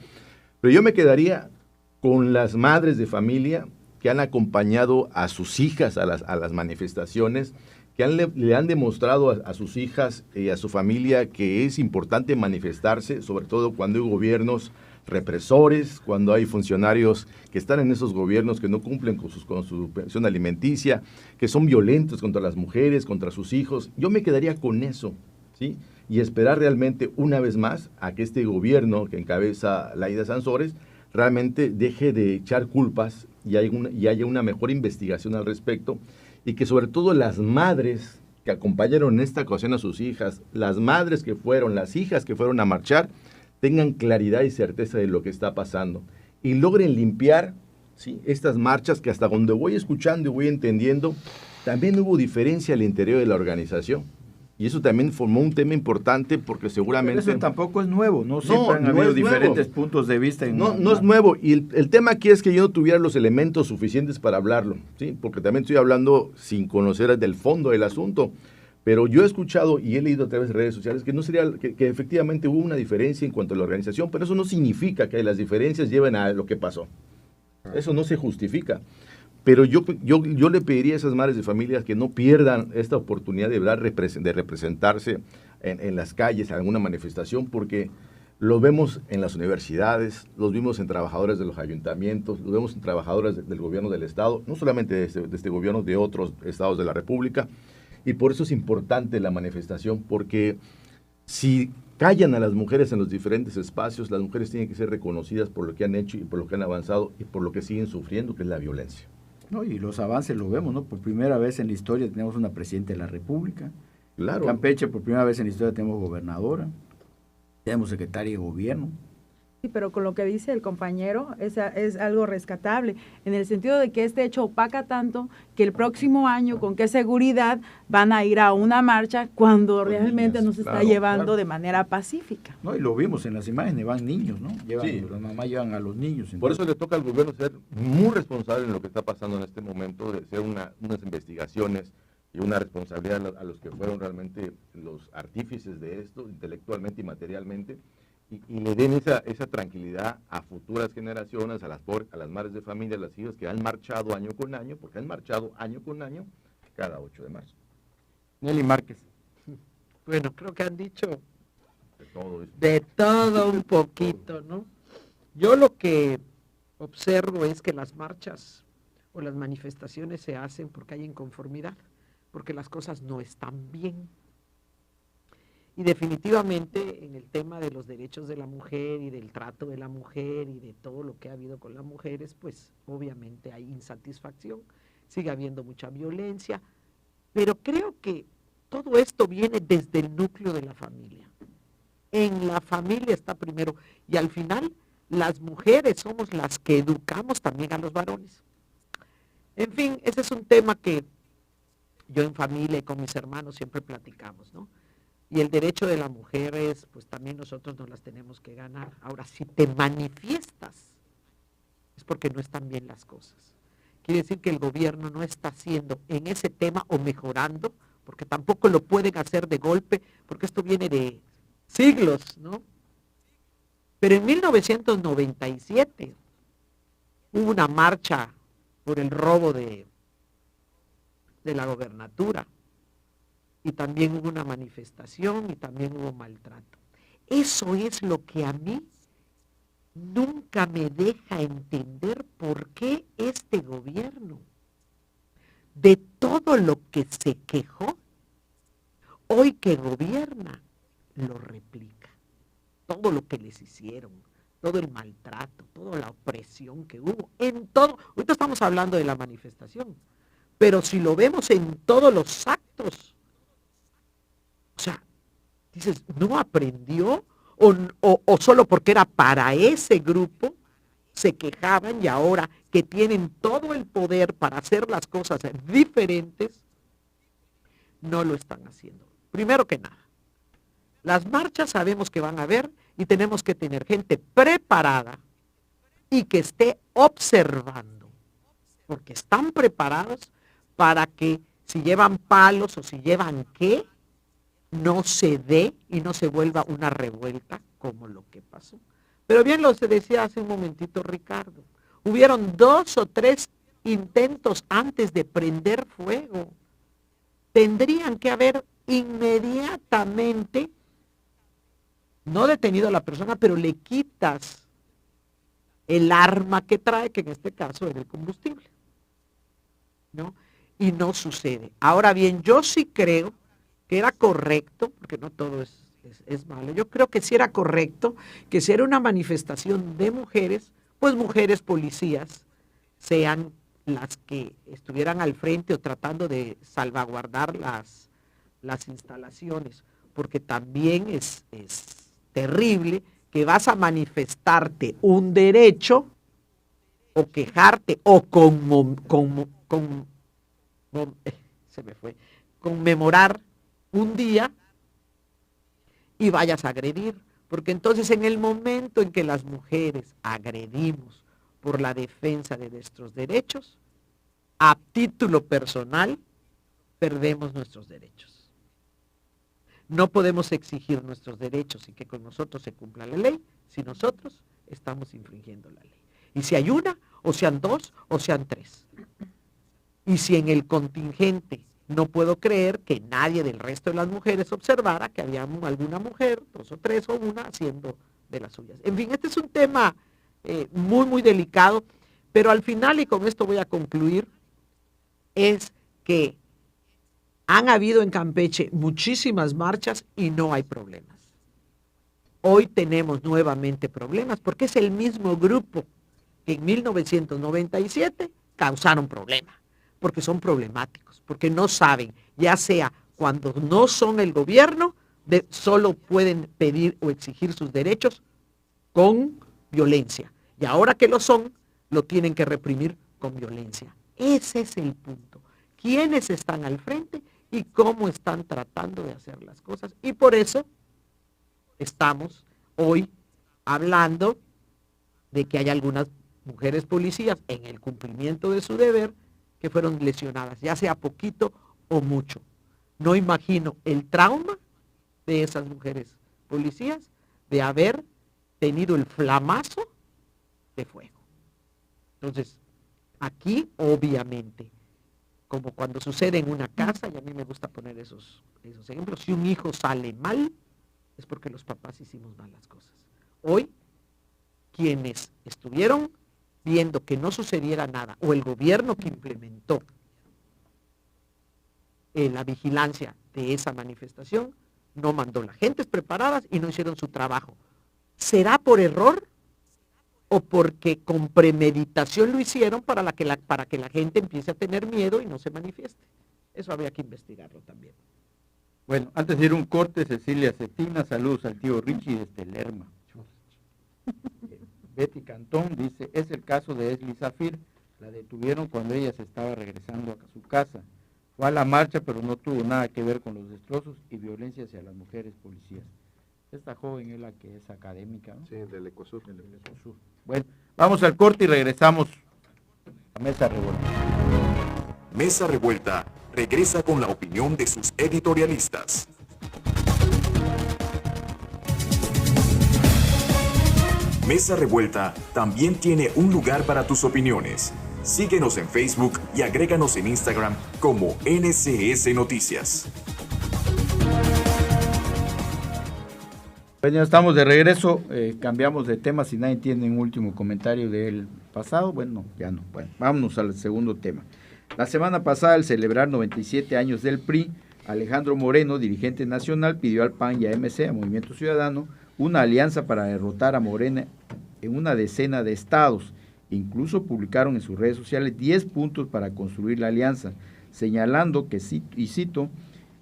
Pero yo me quedaría con las madres de familia que han acompañado a sus hijas a las manifestaciones, que le han demostrado a sus hijas y a su familia que es importante manifestarse, sobre todo cuando hay gobiernos represores, cuando hay funcionarios que están en esos gobiernos que no cumplen con su pensión alimenticia, que son violentos contra las mujeres, contra sus hijos. Yo me quedaría con eso, ¿sí? Y esperar realmente una vez más a que este gobierno que encabeza Laida Sansores realmente deje de echar culpas y haya una mejor investigación al respecto, y que sobre todo las madres que acompañaron en esta ocasión a sus hijas, las madres que fueron, las hijas que fueron a marchar, tengan claridad y certeza de lo que está pasando y logren limpiar, ¿sí?, estas marchas que hasta donde voy escuchando y voy entendiendo, también hubo diferencia al interior de la organización. Y eso también formó un tema importante porque seguramente...
Pero eso tampoco es nuevo, ¿no? Siempre han habido diferentes puntos de vista.
No es nuevo. Y el tema aquí es que yo no tuviera los elementos suficientes para hablarlo, ¿sí? Porque también estoy hablando sin conocer del fondo del asunto. Pero yo he escuchado y he leído a través de redes sociales que efectivamente hubo una diferencia en cuanto a la organización, pero eso no significa que las diferencias lleven a lo que pasó. Eso no se justifica. Pero yo le pediría a esas madres de familias que no pierdan esta oportunidad de representarse en las calles, en alguna manifestación, porque lo vemos en las universidades, los vimos en trabajadores de los ayuntamientos, lo vemos en trabajadores del gobierno del Estado, no solamente de este gobierno, de otros estados de la República, y por eso es importante la manifestación, porque si callan a las mujeres en los diferentes espacios, las mujeres tienen que ser reconocidas por lo que han hecho y por lo que han avanzado y por lo que siguen sufriendo, que es la violencia.
No, y los avances lo vemos, ¿no? Por primera vez en la historia tenemos una presidenta de la República.
Claro.
En Campeche, por primera vez en la historia tenemos gobernadora, tenemos secretaria de gobierno.
Sí, pero con lo que dice el compañero es algo rescatable, en el sentido de que este hecho opaca tanto que el próximo año con qué seguridad van a ir a una marcha cuando realmente no se está llevando de manera pacífica.
No, y lo vimos en las imágenes, van niños, ¿no?
Sí.
Las mamás llevan a los niños.
Por eso le toca al gobierno ser muy responsable en lo que está pasando en este momento, de hacer unas investigaciones y una responsabilidad a los que fueron realmente los artífices de esto, intelectualmente y materialmente, y le den esa tranquilidad a futuras generaciones, a las madres de familia, a las hijas que han marchado año con año, porque han marchado año con año cada 8 de marzo.
Nelly Márquez.
Bueno, creo que han dicho de todo un poquito, ¿no? Yo lo que observo es que las marchas o las manifestaciones se hacen porque hay inconformidad, porque las cosas no están bien. Y definitivamente en el tema de los derechos de la mujer y del trato de la mujer y de todo lo que ha habido con las mujeres, pues obviamente hay insatisfacción, sigue habiendo mucha violencia, pero creo que todo esto viene desde el núcleo de la familia. En la familia está primero, y al final las mujeres somos las que educamos también a los varones. En fin, ese es un tema que yo en familia y con mis hermanos siempre platicamos, ¿no? Y el derecho de la mujer es, pues también nosotros nos las tenemos que ganar. Ahora, si te manifiestas, es porque no están bien las cosas. Quiere decir que el gobierno no está haciendo en ese tema o mejorando, porque tampoco lo pueden hacer de golpe, porque esto viene de siglos, ¿no? Pero en 1997 hubo una marcha por el robo de la gobernatura, y también hubo una manifestación y también hubo maltrato. Eso es lo que a mí nunca me deja entender por qué este gobierno, de todo lo que se quejó, hoy que gobierna, lo replica. Todo lo que les hicieron, todo el maltrato, toda la opresión que hubo, en todo. Ahorita estamos hablando de la manifestación, pero si lo vemos en todos los actos, o sea, dices, ¿no aprendió? O solo porque era para ese grupo, se quejaban, y ahora que tienen todo el poder para hacer las cosas diferentes, no lo están haciendo. Primero que nada, las marchas sabemos que van a haber y tenemos que tener gente preparada y que esté observando, porque están preparados para que si llevan palos o si llevan qué, no se dé y no se vuelva una revuelta como lo que pasó. Pero bien lo se decía hace un momentito Ricardo, hubieron 2 o 3 intentos antes de prender fuego. Tendrían que haber inmediatamente, no detenido a la persona, pero le quitas el arma que trae, que en este caso era el combustible, ¿no? Y no sucede. Ahora bien, yo sí creo que era correcto, porque no todo es malo, yo creo que sí era correcto que si era una manifestación de mujeres, pues mujeres policías sean las que estuvieran al frente o tratando de salvaguardar las instalaciones, porque también es terrible que vas a manifestarte un derecho o quejarte o conmemorar un día y vayas a agredir, porque entonces en el momento en que las mujeres agredimos por la defensa de nuestros derechos, a título personal, perdemos nuestros derechos. No podemos exigir nuestros derechos y que con nosotros se cumpla la ley si nosotros estamos infringiendo la ley. Y si hay una, o sean 2, o sean 3. Y si en el contingente no puedo creer que nadie del resto de las mujeres observara que había alguna mujer, 2 o 3 o una, haciendo de las suyas. En fin, este es un tema muy, muy delicado, pero al final, y con esto voy a concluir, es que han habido en Campeche muchísimas marchas y no hay problemas. Hoy tenemos nuevamente problemas porque es el mismo grupo que en 1997 causaron problemas, porque son problemáticos, porque no saben, ya sea cuando no son el gobierno, solo pueden pedir o exigir sus derechos con violencia. Y ahora que lo son, lo tienen que reprimir con violencia. Ese es el punto. ¿Quiénes están al frente y cómo están tratando de hacer las cosas? Y por eso estamos hoy hablando de que hay algunas mujeres policías en el cumplimiento de su deber que fueron lesionadas, ya sea poquito o mucho. No imagino el trauma de esas mujeres policías de haber tenido el flamazo de fuego. Entonces, aquí obviamente, como cuando sucede en una casa, y a mí me gusta poner esos ejemplos, si un hijo sale mal, es porque los papás hicimos mal las cosas. Hoy, quienes estuvieron viendo que no sucediera nada, o el gobierno que implementó la vigilancia de esa manifestación, no mandó las gentes preparadas y no hicieron su trabajo. ¿Será por error o porque con premeditación lo hicieron para que la gente empiece a tener miedo y no se manifieste? Eso habría que investigarlo también.
Bueno, antes de ir un corte, Cecilia Cetina, saludos al tío Richie desde Lerma. Betty Cantón dice, es el caso de Esli Zafir, la detuvieron cuando ella se estaba regresando a su casa. Fue a la marcha, pero no tuvo nada que ver con los destrozos y violencia hacia las mujeres policías. Esta joven es la que es académica, ¿no?
Sí, del Ecosur.
Bueno, vamos al corte y regresamos a Mesa Revuelta.
Mesa Revuelta regresa con la opinión de sus editorialistas. Mesa Revuelta también tiene un lugar para tus opiniones. Síguenos en Facebook y agréganos en Instagram como NCS Noticias.
Bueno, ya estamos de regreso, cambiamos de tema, si nadie tiene un último comentario del pasado, bueno, ya no, bueno, vámonos al segundo tema. La semana pasada, al celebrar 97 años del PRI, Alejandro Moreno, dirigente nacional, pidió al PAN y a MC, a Movimiento Ciudadano, una alianza para derrotar a Morena en una decena de estados. Incluso publicaron en sus redes sociales 10 puntos para construir la alianza, señalando que, y cito,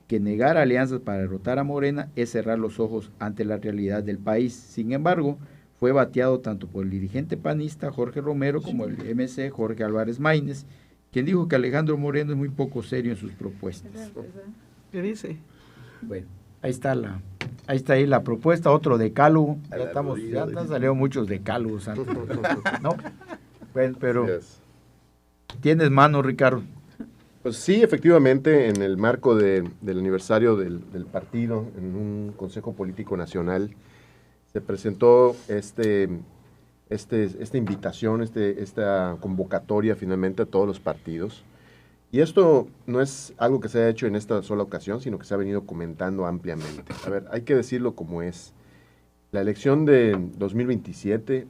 que negar alianzas para derrotar a Morena es cerrar los ojos ante la realidad del país. Sin embargo, fue bateado tanto por el dirigente panista Jorge Romero como el MC Jorge Álvarez Maínez, quien dijo que Alejandro Moreno es muy poco serio en sus propuestas.
¿Qué dice?
Bueno, ahí está ahí la propuesta, otro decálogo. Ya han salido muchos decálogos antes, ¿no? Bueno, pero ¿tienes mano, Ricardo?
Pues sí, efectivamente, en el marco del aniversario del partido, en un Consejo Político Nacional, se presentó esta invitación, esta convocatoria finalmente a todos los partidos. Y esto no es algo que se haya hecho en esta sola ocasión, sino que se ha venido comentando ampliamente. A ver, hay que decirlo como es. La elección de 2027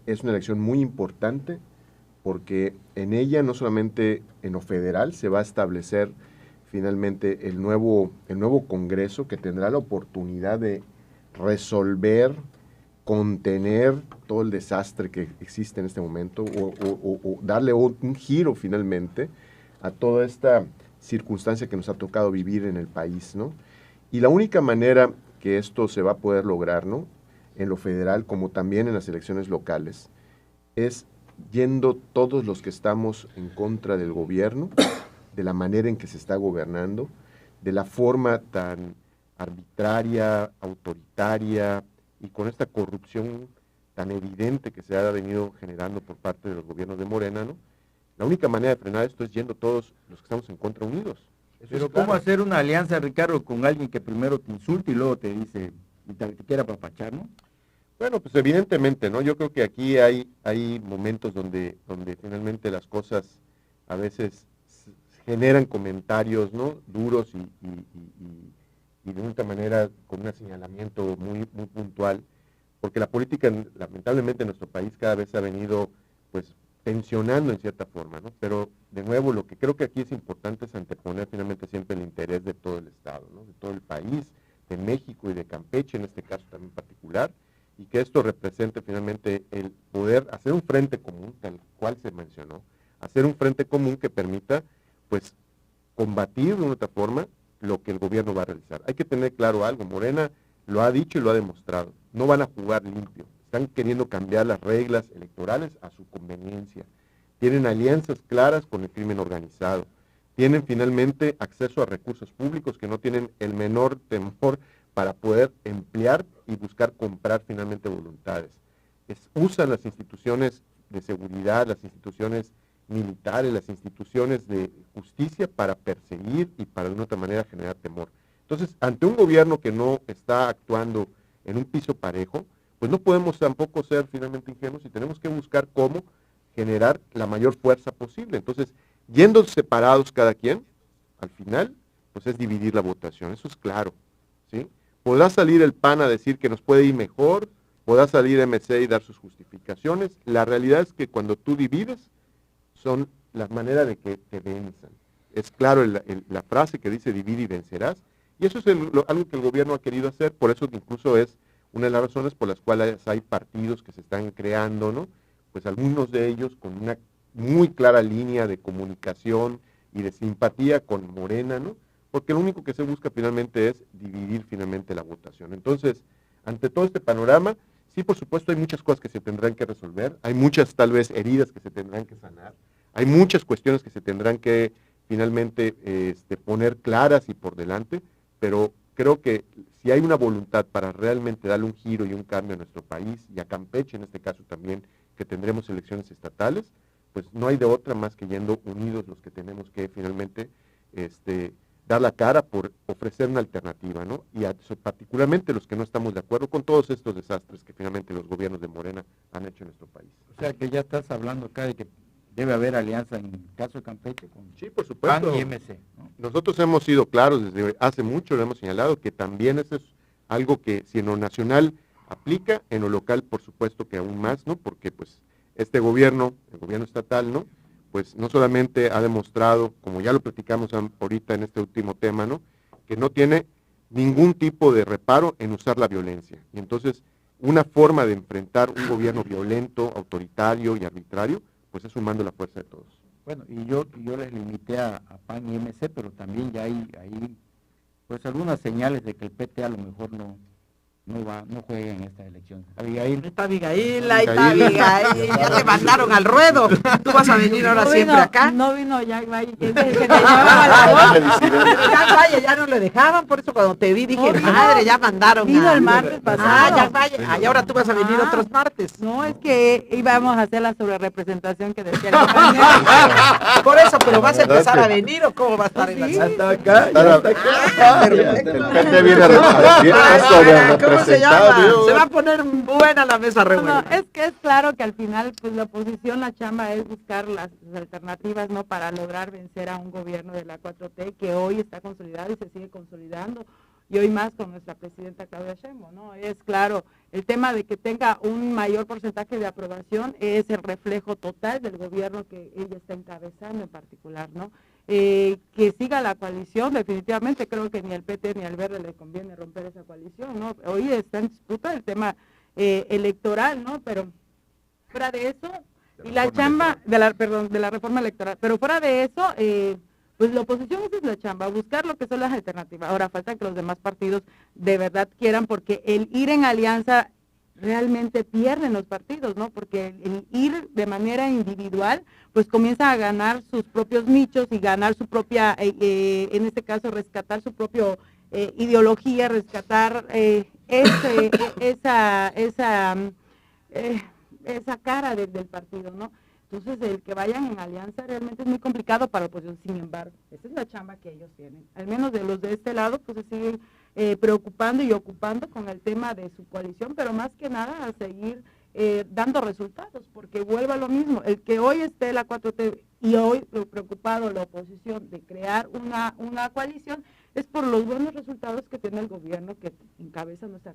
es una elección muy importante, porque en ella no solamente en lo federal se va a establecer finalmente el nuevo Congreso, que tendrá la oportunidad de resolver, contener todo el desastre que existe en este momento o darle un giro finalmente a toda esta circunstancia que nos ha tocado vivir en el país, ¿no? Y la única manera que esto se va a poder lograr, ¿no?, en lo federal como también en las elecciones locales, es yendo todos los que estamos en contra del gobierno, de la manera en que se está gobernando, de la forma tan arbitraria, autoritaria y con esta corrupción tan evidente que se ha venido generando por parte de los gobiernos de Morena, ¿no? La única manera de frenar esto es yendo todos los que estamos en contra unidos.
Pero ¿cómo hacer una alianza, Ricardo, con alguien que primero te insulte y luego te dice, y te quiera apapachar, ¿no?
Bueno, pues evidentemente, ¿no? Yo creo que aquí hay momentos donde finalmente las cosas a veces generan comentarios, ¿no?, duros y de una manera con un señalamiento muy puntual, porque la política lamentablemente en nuestro país cada vez ha venido pues tensionando en cierta forma, ¿no? Pero de nuevo lo que creo que aquí es importante es anteponer finalmente siempre el interés de todo el Estado, ¿no?, de todo el país, de México y de Campeche en este caso también particular, y que esto represente finalmente el poder hacer un frente común, tal cual se mencionó, hacer un frente común que permita pues combatir de una otra forma lo que el gobierno va a realizar. Hay que tener claro algo, Morena lo ha dicho y lo ha demostrado, no van a jugar limpio, están queriendo cambiar las reglas electorales a su conveniencia, tienen alianzas claras con el crimen organizado, tienen finalmente acceso a recursos públicos que no tienen el menor temor para poder emplear y buscar comprar finalmente voluntades. Usan las instituciones de seguridad, las instituciones militares, las instituciones de justicia para perseguir y para de una otra manera generar temor. Entonces, ante un gobierno que no está actuando en un piso parejo, pues no podemos tampoco ser finalmente ingenuos y tenemos que buscar cómo generar la mayor fuerza posible. Entonces, yendo separados cada quien, al final, pues es dividir la votación, eso es claro, ¿sí? Podrá salir el PAN a decir que nos puede ir mejor, podrá salir MC y dar sus justificaciones. La realidad es que cuando tú divides, son la manera de que te venzan. Es claro la frase que dice divide y vencerás, y eso es algo que el gobierno ha querido hacer, por eso incluso es una de las razones por las cuales hay partidos que se están creando, ¿no? Pues algunos de ellos con una muy clara línea de comunicación y de simpatía con Morena, ¿no? Porque lo único que se busca finalmente es dividir finalmente la votación. Entonces, ante todo este panorama, Sí, por supuesto, hay muchas cosas que se tendrán que resolver, hay muchas tal vez heridas que se tendrán que sanar, hay muchas cuestiones que se tendrán que finalmente poner claras y por delante, pero creo que si hay una voluntad para realmente darle un giro y un cambio a nuestro país, y a Campeche en este caso también, que tendremos elecciones estatales, pues no hay de otra más que yendo unidos los que tenemos que finalmente dar la cara por ofrecer una alternativa, ¿no? Y particularmente los que no estamos de acuerdo con todos estos desastres que finalmente los gobiernos de Morena han hecho en nuestro país.
O sea que ya estás hablando acá de que debe haber alianza en el caso de Campeche con
sí, por supuesto.
PAN y MC, ¿no?
Nosotros hemos sido claros desde hace mucho, lo hemos señalado, que también eso es algo que si en lo nacional aplica, en lo local por supuesto que aún más, ¿no? Porque pues este gobierno, el gobierno estatal, ¿no? Pues no solamente ha demostrado, como ya lo platicamos ahorita en este último tema, ¿no? Que no tiene ningún tipo de reparo en usar la violencia. Y entonces, una forma de enfrentar un gobierno violento, autoritario y arbitrario, pues es sumando la fuerza de todos.
Bueno, y yo les limité a PAN y MC, pero también ya hay pues algunas señales de que el PT a lo mejor no juega en esta elección. Abigail.
Ahí está Abigail, ya te mandaron al ruedo. Tú vas a venir ahora siempre acá.
No vino Jack Valle, que es el que te llevaba la voz.
Jack Valle ya no lo dejaban, por eso cuando te vi dije, madre, ya mandaron.
Vino el martes pasado.
Jack Valle, y ahora tú vas a venir otros martes.
No, es que íbamos a hacer la sobrerepresentación que decía el compañero.
Por eso, pero ¿vas a empezar a venir o cómo va a estar en la sala?
Hasta acá, ya está acá.
El PT viene a
¿Cómo se llama? Se va a poner buena la mesa revuelta.
No, es que es claro que al final, pues la oposición, la chamba es buscar las alternativas, ¿no? Para lograr vencer a un gobierno de la 4T que hoy está consolidado y se sigue consolidando. Y hoy más con nuestra presidenta Claudia Sheinbaum, ¿no? Es claro, el tema de que tenga un mayor porcentaje de aprobación es el reflejo total del gobierno que ella está encabezando en particular, ¿no? Que siga la coalición, definitivamente creo que ni al PT ni al Verde le conviene romper esa coalición, ¿no? Hoy está en disputa el tema electoral, ¿no? Pero fuera de eso, y la chamba de la reforma electoral, pero fuera de eso, pues la oposición esa es la chamba, buscar lo que son las alternativas. Ahora falta que los demás partidos de verdad quieran, porque el ir en alianza realmente pierden los partidos, ¿no? Porque el ir de manera individual, pues comienza a ganar sus propios nichos y ganar su propia, en este caso, rescatar su propia ideología, rescatar esa cara del partido, ¿no? Entonces, el que vayan en alianza realmente es muy complicado para la oposición. Sin embargo, esa es la chamba que ellos tienen. Al menos de los de este lado, pues se siguen preocupando y ocupando con el tema de su coalición, pero más que nada a seguir dando resultados, porque vuelve a lo mismo. El que hoy esté la 4T y hoy lo preocupado la oposición de crear una coalición es por los buenos resultados que tiene el gobierno que encabeza nuestra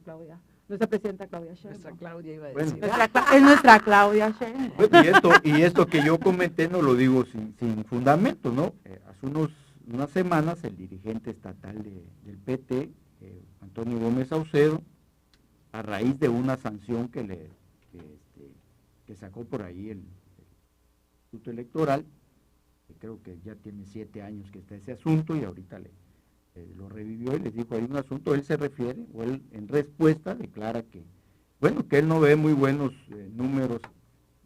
presidenta Claudia Sheinbaum.
Nuestra Claudia iba a decir.
Es nuestra Claudia Sheinbaum.
Y esto que yo comenté no lo digo sin fundamento, ¿no? Hace unas semanas el dirigente estatal del PT, Antonio Gómez Saucedo, a raíz de una sanción que sacó por ahí el Instituto Electoral, que creo que ya tiene 7 años que está ese asunto y ahorita lo revivió y les dijo, hay un asunto, él se refiere, o él en respuesta declara que él no ve muy buenos números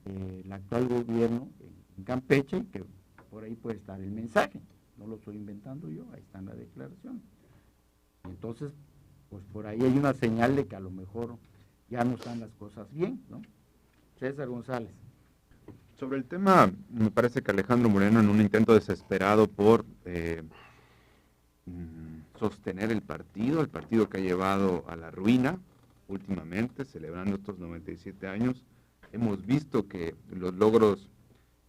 del actual gobierno en Campeche y que por ahí puede estar el mensaje, no lo estoy inventando yo, ahí están las declaraciones. Y entonces, pues por ahí hay una señal de que a lo mejor ya no están las cosas bien, ¿no? César González.
Sobre el tema, me parece que Alejandro Moreno, en un intento desesperado por sostener el partido que ha llevado a la ruina últimamente, celebrando estos 97 años, hemos visto que los logros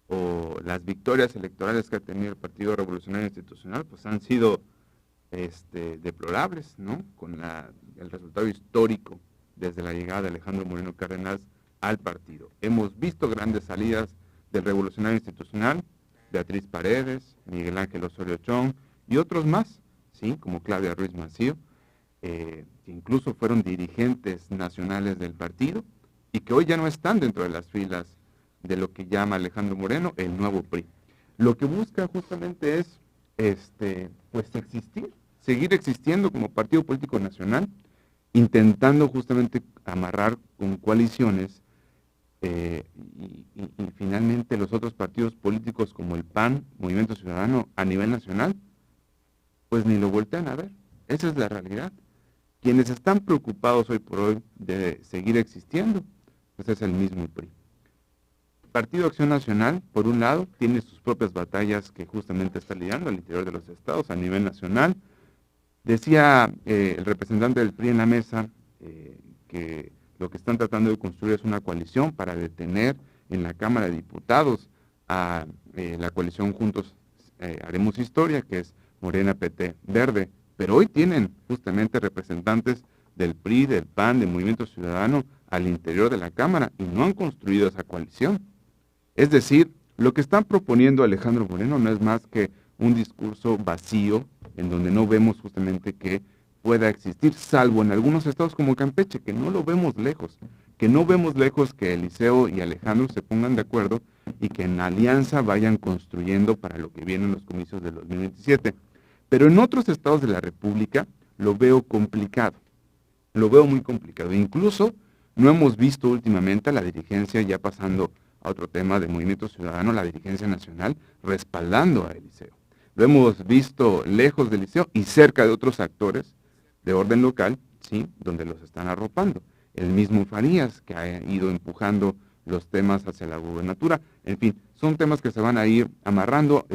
o las victorias electorales que ha tenido el Partido Revolucionario Institucional pues han sido deplorables, ¿no? Con el resultado histórico desde la llegada de Alejandro Moreno Cárdenas al partido. Hemos visto grandes salidas del Revolucionario Institucional, Beatriz Paredes, Miguel Ángel Osorio Chong y otros más, ¿sí? Como Claudia Ruiz Massieu, que incluso fueron dirigentes nacionales del partido y que hoy ya no están dentro de las filas de lo que llama Alejandro Moreno el nuevo PRI. Lo que busca justamente es pues seguir existiendo como partido político nacional, intentando justamente amarrar con coaliciones y finalmente los otros partidos políticos como el PAN, Movimiento Ciudadano, a nivel nacional, pues ni lo voltean a ver. Esa es la realidad. Quienes están preocupados hoy por hoy de seguir existiendo, pues es el mismo PRI. Partido Acción Nacional, por un lado, tiene sus propias batallas que justamente está lidiando al interior de los estados a nivel nacional. Decía el representante del PRI en la mesa que lo que están tratando de construir es una coalición para detener en la Cámara de Diputados a la coalición Juntos Haremos Historia, que es Morena, PT, Verde. Pero hoy tienen justamente representantes del PRI, del PAN, del Movimiento Ciudadano al interior de la Cámara y no han construido esa coalición. Es decir, lo que están proponiendo Alejandro Moreno no es más que un discurso vacío en donde no vemos justamente que pueda existir, salvo en algunos estados como Campeche, que no lo vemos lejos, que Eliseo y Alejandro se pongan de acuerdo y que en alianza vayan construyendo para lo que viene en los comicios del 2027. Pero en otros estados de la República lo veo complicado, lo veo muy complicado. Incluso no hemos visto últimamente a la dirigencia, ya pasando a otro tema de Movimiento Ciudadano, la dirigencia nacional respaldando a Eliseo. Lo hemos visto lejos de Eliseo y cerca de otros actores de orden local, ¿sí?, donde los están arropando. El mismo Farías, que ha ido empujando los temas hacia la gubernatura. En fin, son temas que se van a ir amarrando,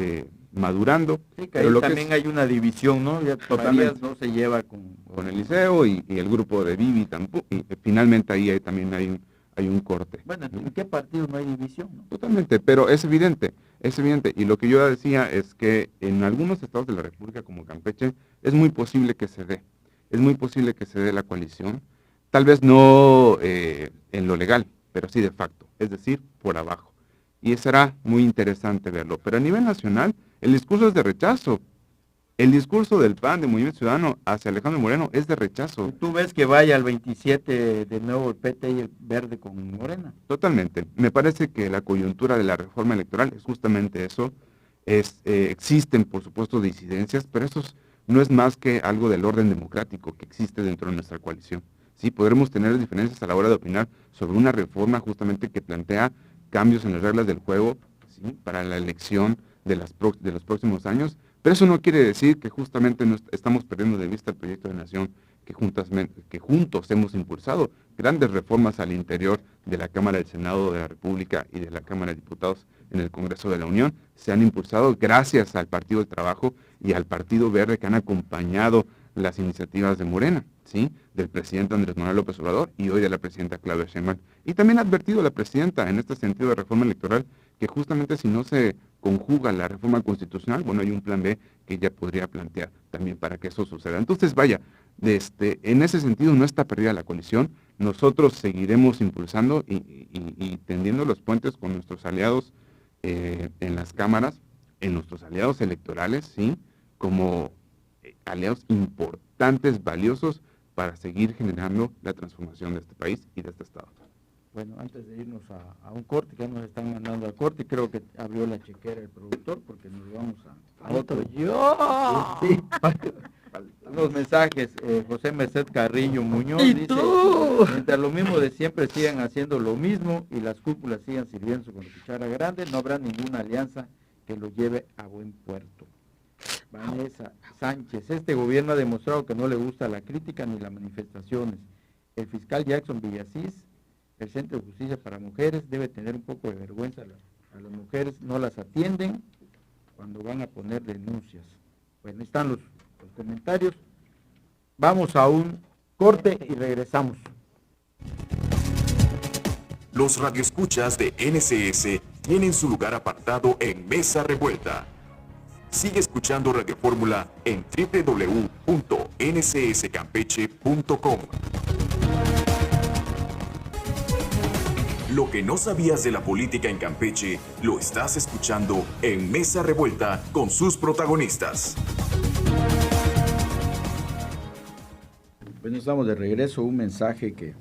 madurando.
Sí, que ahí también hay una división, ¿no? Ya Farías no se lleva
con Eliseo y el grupo de Vivi tampoco. Y finalmente ahí también hay un corte.
Bueno, ¿en qué partido no hay división? ¿No?
Totalmente, pero es evidente. Y lo que yo decía es que en algunos estados de la República, como Campeche, es muy posible que se dé. Es muy posible que se dé la coalición. Tal vez no en lo legal, pero sí de facto. Es decir, por abajo. Y será muy interesante verlo. Pero a nivel nacional, el discurso es de rechazo. El discurso del PAN, de Movimiento Ciudadano, hacia Alejandro Moreno es de rechazo.
¿Tú ves que vaya al 27 de nuevo el PT y el Verde con Morena?
Totalmente. Me parece que la coyuntura de la reforma electoral es justamente eso. Existen, por supuesto, disidencias, pero eso no es más que algo del orden democrático que existe dentro de nuestra coalición. Sí, podremos tener diferencias a la hora de opinar sobre una reforma justamente que plantea cambios en las reglas del juego, ¿sí?, para la elección de los próximos años, pero eso no quiere decir que justamente estamos perdiendo de vista el proyecto de nación que juntos hemos impulsado, grandes reformas al interior de la Cámara del Senado de la República y de la Cámara de Diputados en el Congreso de la Unión, se han impulsado gracias al Partido del Trabajo y al Partido Verde, que han acompañado las iniciativas de Morena, ¿sí?, del presidente Andrés Manuel López Obrador y hoy de la presidenta Claudia Sheinbaum. Y también ha advertido la presidenta en este sentido de reforma electoral que justamente si no se conjuga la reforma constitucional, bueno, hay un plan B que ella podría plantear también para que eso suceda. Entonces, vaya, en ese sentido no está perdida la coalición. Nosotros seguiremos impulsando y tendiendo los puentes con nuestros aliados en las cámaras, en nuestros aliados electorales, ¿sí?, como aliados importantes, valiosos, para seguir generando la transformación de este país y de este estado.
Bueno, antes de irnos a un corte, que nos están mandando al corte, creo que abrió la chequera el productor, porque nos vamos a otro.
¡Yo!
Sí, los mensajes, José Merced Carrillo Muñoz
¿Y
dice,
tú?
mientras lo mismo de siempre sigan haciendo lo mismo y las cúpulas sigan sirviendo con cuchara grande, no habrá ninguna alianza que lo lleve a buen puerto. Vanessa Sánchez, este gobierno ha demostrado que no le gusta la crítica ni las manifestaciones. El fiscal Jackson Villasís, el Centro de Justicia para Mujeres, debe tener un poco de vergüenza. A las mujeres no las atienden cuando van a poner denuncias. Bueno, están los comentarios. Vamos a un corte y regresamos.
Los radioescuchas de NCS tienen su lugar apartado en Mesa Revuelta. Sigue escuchando Radio Fórmula en www.ncscampeche.com. Lo que no sabías de la política en Campeche, lo estás escuchando en Mesa Revuelta con sus protagonistas.
Bueno, estamos de regreso. Un mensaje que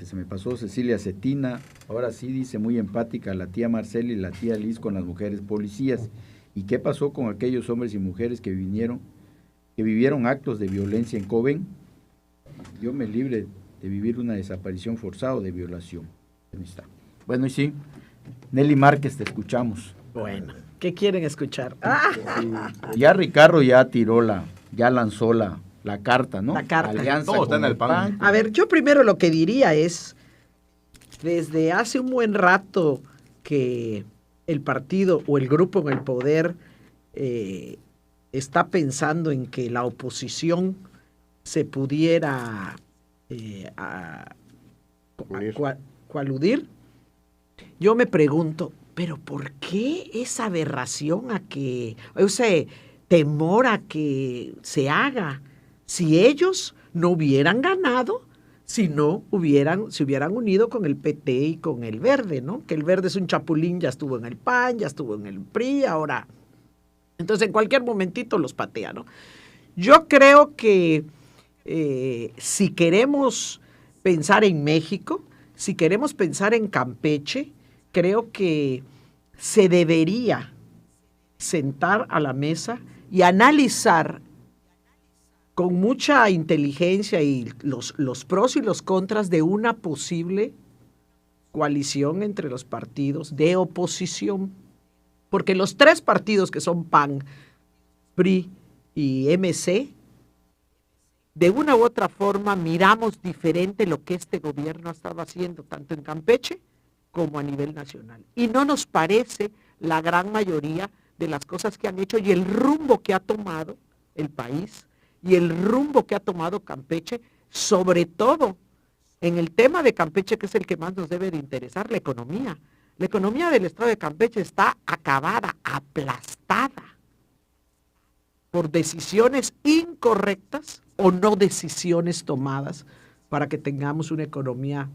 se me pasó, Cecilia Cetina. Ahora sí, dice, muy empática la tía Marcela y la tía Liz con las mujeres policías. ¿Y qué pasó con aquellos hombres y mujeres que vivieron actos de violencia en Coven?
Dios me libre de vivir una desaparición forzada o de violación. Ahí está. Bueno, y sí, Nelly Márquez, te escuchamos.
Bueno, ¿qué quieren escuchar? ¡Ah!
Sí. Ya Ricardo ya lanzó la carta, ¿no?
La carta.
Alianza
Todo está
con
en el PAN.
A ver, yo primero lo que diría es, desde hace un buen rato que el partido o el grupo en el poder está pensando en que la oposición se pudiera coaludir, yo me pregunto, ¿pero por qué esa aberración ese temor a que se haga? Si ellos no hubieran ganado, si se hubieran unido con el PT y con el Verde, ¿no? Que el Verde es un chapulín, ya estuvo en el PAN, ya estuvo en el PRI, ahora. Entonces, en cualquier momentito los patea, ¿no? Yo creo que si queremos pensar en México, si queremos pensar en Campeche, creo que se debería sentar a la mesa y analizar con mucha inteligencia y los pros y los contras de una posible coalición entre los partidos de oposición. Porque los tres partidos que son PAN, PRI y MC, de una u otra forma miramos diferente lo que este gobierno ha estado haciendo, tanto en Campeche como a nivel nacional. Y no nos parece la gran mayoría de las cosas que han hecho y el rumbo que ha tomado el país y el rumbo que ha tomado Campeche, sobre todo en el tema de Campeche, que es el que más nos debe de interesar, la economía. La economía del estado de Campeche está acabada, aplastada por decisiones incorrectas o no decisiones tomadas para que tengamos una economía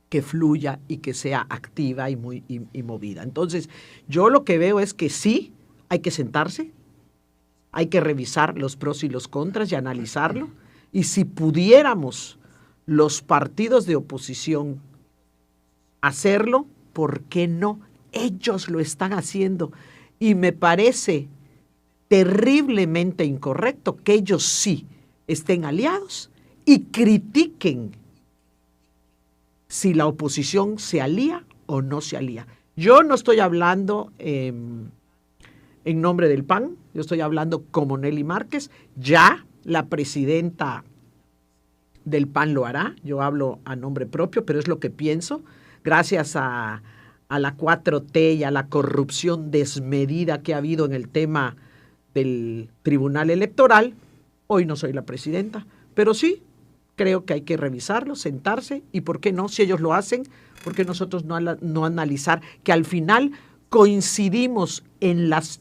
que fluya y que sea activa y movida. Entonces, yo lo que veo es que sí, hay que sentarse, hay que revisar los pros y los contras y analizarlo, y si pudiéramos los partidos de oposición hacerlo, ¿por qué no? Ellos lo están haciendo, y me parece terriblemente incorrecto que ellos sí estén aliados y critiquen si la oposición se alía o no se alía. Yo no estoy hablando en nombre del PAN, yo estoy hablando como Nelly Márquez, ya la presidenta del PAN lo hará, yo hablo a nombre propio, pero es lo que pienso, gracias a la 4T y a la corrupción desmedida que ha habido en el tema del Tribunal Electoral, hoy no soy la presidenta, pero sí creo que hay que revisarlo, sentarse, y por qué no, si ellos lo hacen, ¿por qué nosotros no analizar que al final coincidimos en las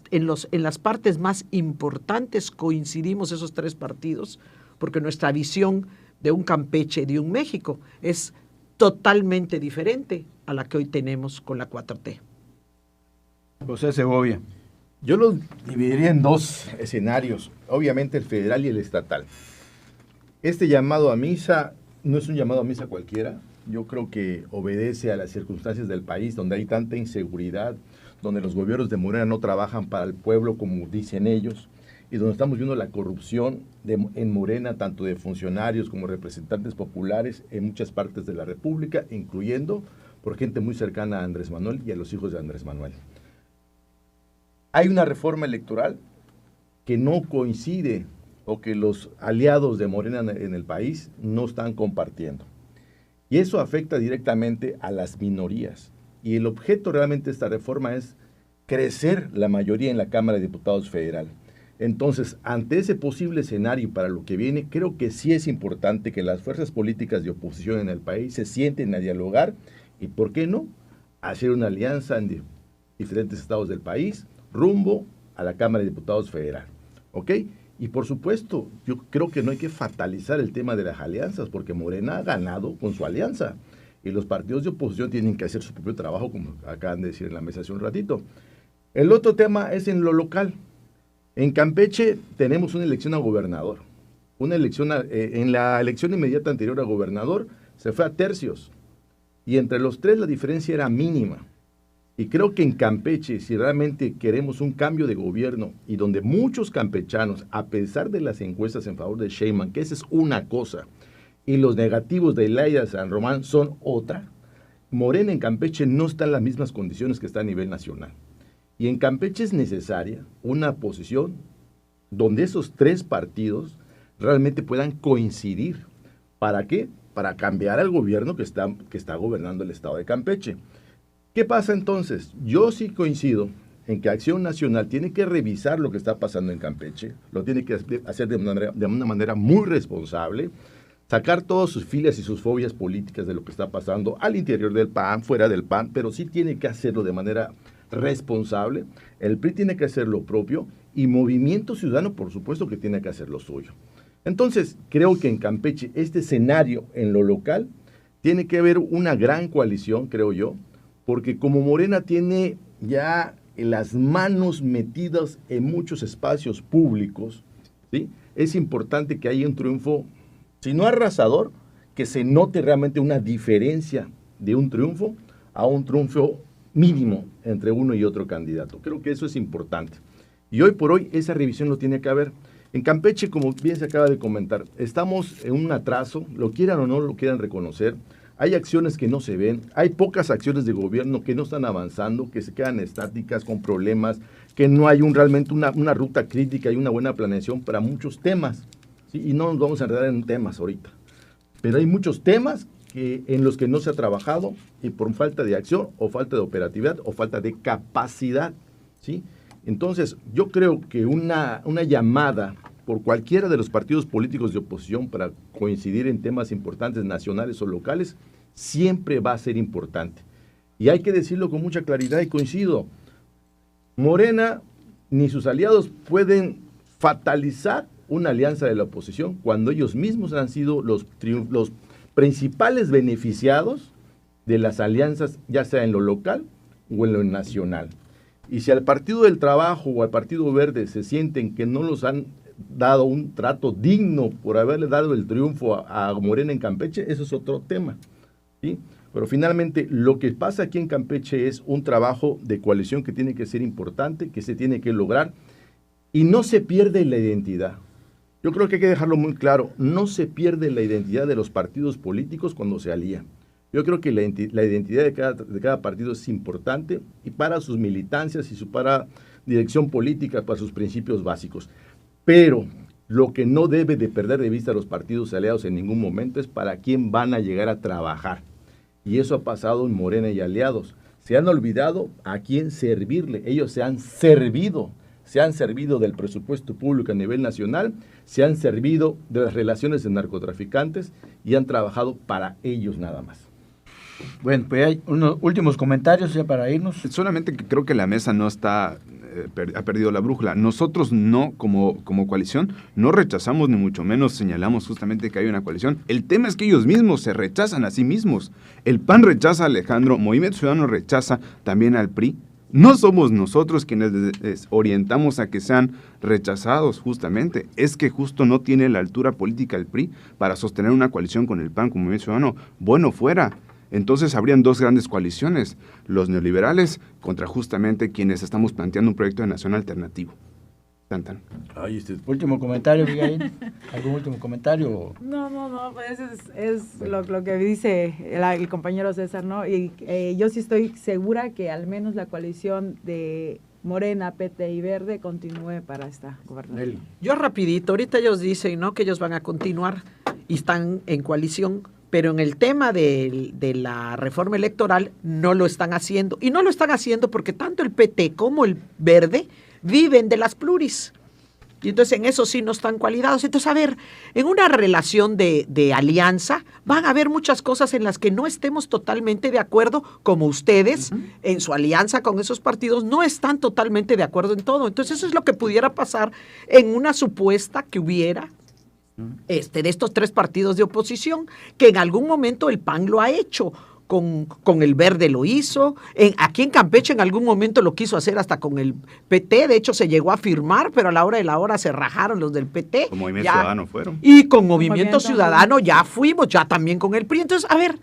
partes más importantes, coincidimos esos tres partidos, porque nuestra visión de un Campeche, de un México, es totalmente diferente a la que hoy tenemos con la 4T.
José Segovia.
Yo lo dividiría en dos escenarios, obviamente el federal y el estatal. Este llamado a misa no es un llamado a misa cualquiera, yo creo que obedece a las circunstancias del país donde hay tanta inseguridad, donde los gobiernos de Morena no trabajan para el pueblo como dicen ellos, y donde estamos viendo la corrupción en Morena, tanto de funcionarios como representantes populares en muchas partes de la República, incluyendo por gente muy cercana a Andrés Manuel y a los hijos de Andrés Manuel. Hay una reforma electoral que no coincide o que los aliados de Morena en el país no están compartiendo. Y eso afecta directamente a las minorías. Y el objeto realmente de esta reforma es crecer la mayoría en la Cámara de Diputados Federal. Entonces, ante ese posible escenario para lo que viene, creo que sí es importante que las fuerzas políticas de oposición en el país se sienten a dialogar y, ¿por qué no?, hacer una alianza en diferentes estados del país rumbo a la Cámara de Diputados Federal. ¿Ok? Y por supuesto, yo creo que no hay que fatalizar el tema de las alianzas, porque Morena ha ganado con su alianza. Y los partidos de oposición tienen que hacer su propio trabajo, como acaban de decir en la mesa hace un ratito. El otro tema es en lo local. En Campeche tenemos una elección a gobernador. En la elección inmediata anterior a gobernador se fue a tercios. Y entre los tres la diferencia era mínima. Y creo que en Campeche, si realmente queremos un cambio de gobierno y donde muchos campechanos, a pesar de las encuestas en favor de Sheinbaum, que esa es una cosa, y los negativos de Elaya San Román son otra, Morena en Campeche no está en las mismas condiciones que está a nivel nacional. Y en Campeche es necesaria una posición donde esos tres partidos realmente puedan coincidir. ¿Para qué? Para cambiar al gobierno que está gobernando el estado de Campeche. ¿Qué pasa entonces? Yo sí coincido en que Acción Nacional tiene que revisar lo que está pasando en Campeche, lo tiene que hacer de una manera muy responsable, sacar todas sus filias y sus fobias políticas de lo que está pasando al interior del PAN, fuera del PAN, pero sí tiene que hacerlo de manera responsable. El PRI tiene que hacer lo propio y Movimiento Ciudadano, por supuesto, que tiene que hacer lo suyo. Entonces, creo que en Campeche, este escenario en lo local, tiene que haber una gran coalición, creo yo, porque como Morena tiene ya las manos metidas en muchos espacios públicos, ¿sí? Es importante que haya un triunfo, si no arrasador, que se note realmente una diferencia de un triunfo a un triunfo mínimo entre uno y otro candidato. Creo que eso es importante. Y hoy por hoy esa revisión lo tiene que haber. En Campeche, como bien se acaba de comentar, estamos en un atraso, lo quieran o no lo quieran reconocer. Hay acciones que no se ven, hay pocas acciones de gobierno que no están avanzando, que se quedan estáticas, con problemas, que no hay realmente una ruta crítica y una buena planeación para muchos temas, ¿sí? Y no nos vamos a enredar en temas ahorita. Pero hay muchos temas en los que no se ha trabajado y por falta de acción o falta de operatividad o falta de capacidad, ¿sí? Entonces, yo creo que una llamada por cualquiera de los partidos políticos de oposición para coincidir en temas importantes nacionales o locales, siempre va a ser importante. Y hay que decirlo con mucha claridad y coincido. Morena ni sus aliados pueden fatalizar una alianza de la oposición cuando ellos mismos han sido los principales beneficiados de las alianzas, ya sea en lo local o en lo nacional. Y si al Partido del Trabajo o al Partido Verde se sienten que no los han dado un trato digno por haberle dado el triunfo a Morena en Campeche, eso es otro tema, ¿sí? Pero finalmente lo que pasa aquí en Campeche es un trabajo de coalición que tiene que ser importante, que se tiene que lograr y no se pierde la identidad. Yo creo que hay que dejarlo muy claro, no se pierde la identidad de los partidos políticos cuando se alían. Yo creo que la identidad de cada partido es importante y para sus militancias y para dirección política, para sus principios básicos. Pero lo que no debe de perder de vista a los partidos aliados en ningún momento es para quién van a llegar a trabajar. Y eso ha pasado en Morena y aliados. Se han olvidado a quién servirle. Ellos se han servido del presupuesto público a nivel nacional, se han servido de las relaciones de narcotraficantes y han trabajado para ellos nada más.
Bueno, pues hay unos últimos comentarios ya para irnos.
Solamente que creo que la mesa no está, ha perdido la brújula. Nosotros no, como coalición, no rechazamos ni mucho menos señalamos justamente que hay una coalición. El tema es que ellos mismos se rechazan a sí mismos. El PAN rechaza a Alejandro, Movimiento Ciudadano rechaza también al PRI. No somos nosotros quienes les orientamos a que sean rechazados justamente. Es que justo no tiene la altura política el PRI para sostener una coalición con el PAN como Movimiento Ciudadano. Bueno fuera. Entonces habrían dos grandes coaliciones, los neoliberales contra justamente quienes estamos planteando un proyecto de nación alternativo. Tan.
Ay, último comentario, Abigail. ¿Algún último comentario?
No, pues es lo que dice el compañero César, ¿no? Y yo sí estoy segura que al menos la coalición de Morena, PT y Verde continúe para esta gobernación.
Yo rapidito, ahorita ellos dicen, ¿no?, que ellos van a continuar y están en coalición, pero en el tema de la reforma electoral no lo están haciendo. Y no lo están haciendo porque tanto el PT como el Verde viven de las pluris. Y entonces en eso sí no están cualidados. Entonces, a ver, en una relación de alianza van a haber muchas cosas en las que no estemos totalmente de acuerdo, como ustedes en su alianza con esos partidos no están totalmente de acuerdo en todo. Entonces eso es lo que pudiera pasar en una supuesta que hubiera de estos tres partidos de oposición, que en algún momento el PAN lo ha hecho. Con el Verde lo hizo, aquí en Campeche en algún momento lo quiso hacer hasta con el PT, de hecho se llegó a firmar, pero a la hora de la hora se rajaron los del PT.
Con Movimiento Ciudadano fueron.
Y con Movimiento Ciudadano ya fuimos, ya también con el PRI. Entonces, a ver,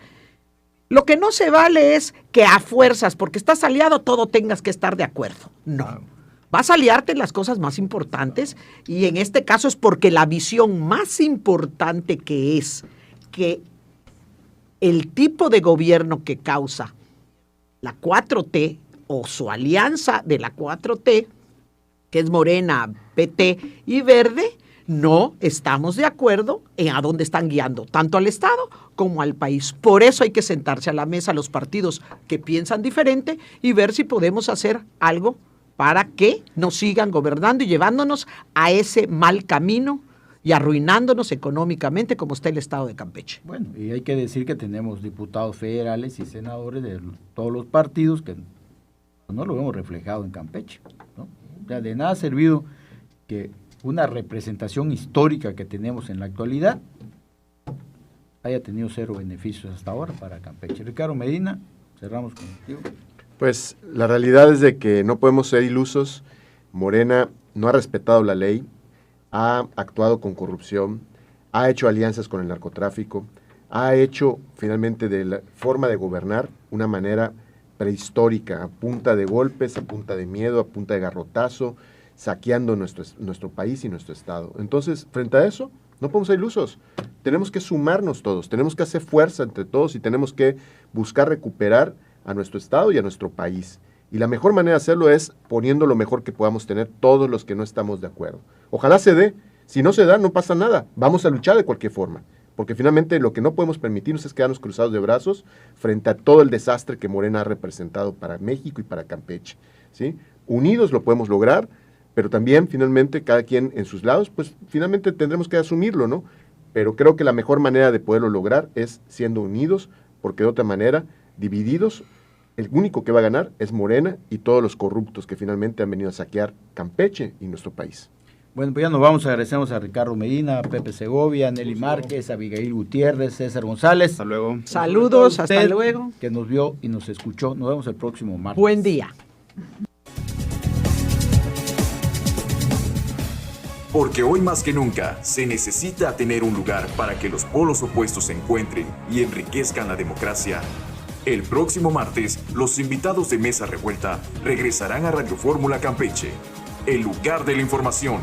lo que no se vale es que a fuerzas, porque estás aliado, todo tengas que estar de acuerdo. No. Vas a aliarte en las cosas más importantes y en este caso es porque la visión más importante que es que el tipo de gobierno que causa la 4T o su alianza de la 4T, que es Morena, PT y Verde, no estamos de acuerdo en a dónde están guiando, tanto al Estado como al país. Por eso hay que sentarse a la mesa los partidos que piensan diferente y ver si podemos hacer algo para que nos sigan gobernando y llevándonos a ese mal camino y arruinándonos económicamente como está el Estado de Campeche.
Bueno, y hay que decir que tenemos diputados federales y senadores de todos los partidos que no lo hemos reflejado en Campeche, ¿no? O sea, de nada ha servido que una representación histórica que tenemos en la actualidad haya tenido cero beneficios hasta ahora para Campeche. Ricardo Medina, cerramos contigo.
Pues la realidad es de que no podemos ser ilusos. Morena no ha respetado la ley, ha actuado con corrupción, ha hecho alianzas con el narcotráfico, ha hecho finalmente de la forma de gobernar una manera prehistórica, a punta de golpes, a punta de miedo, a punta de garrotazo, saqueando nuestro país y nuestro Estado. Entonces, frente a eso, no podemos ser ilusos. Tenemos que sumarnos todos, tenemos que hacer fuerza entre todos y tenemos que buscar recuperar a nuestro Estado y a nuestro país. Y la mejor manera de hacerlo es poniendo lo mejor que podamos tener todos los que no estamos de acuerdo. Ojalá se dé. Si no se da, no pasa nada. Vamos a luchar de cualquier forma. Porque finalmente lo que no podemos permitirnos es quedarnos cruzados de brazos frente a todo el desastre que Morena ha representado para México y para Campeche, ¿sí? Unidos lo podemos lograr, pero también finalmente cada quien en sus lados, pues finalmente tendremos que asumirlo, ¿no? Pero creo que la mejor manera de poderlo lograr es siendo unidos, porque de otra manera, divididos, el único que va a ganar es Morena y todos los corruptos que finalmente han venido a saquear Campeche y nuestro país.
Bueno, pues ya nos vamos, agradecemos a Ricardo Medina, a Pepe Segovia, a Nelly Márquez, a Abigail Gutiérrez, César González.
Hasta luego.
Saludos, hasta
Usted,
luego.
Que nos vio y nos escuchó. Nos vemos el próximo martes.
Buen día.
Porque hoy más que nunca se necesita tener un lugar para que los polos opuestos se encuentren y enriquezcan la democracia. El próximo martes, los invitados de Mesa Revuelta regresarán a Radio Fórmula Campeche, el lugar de la información.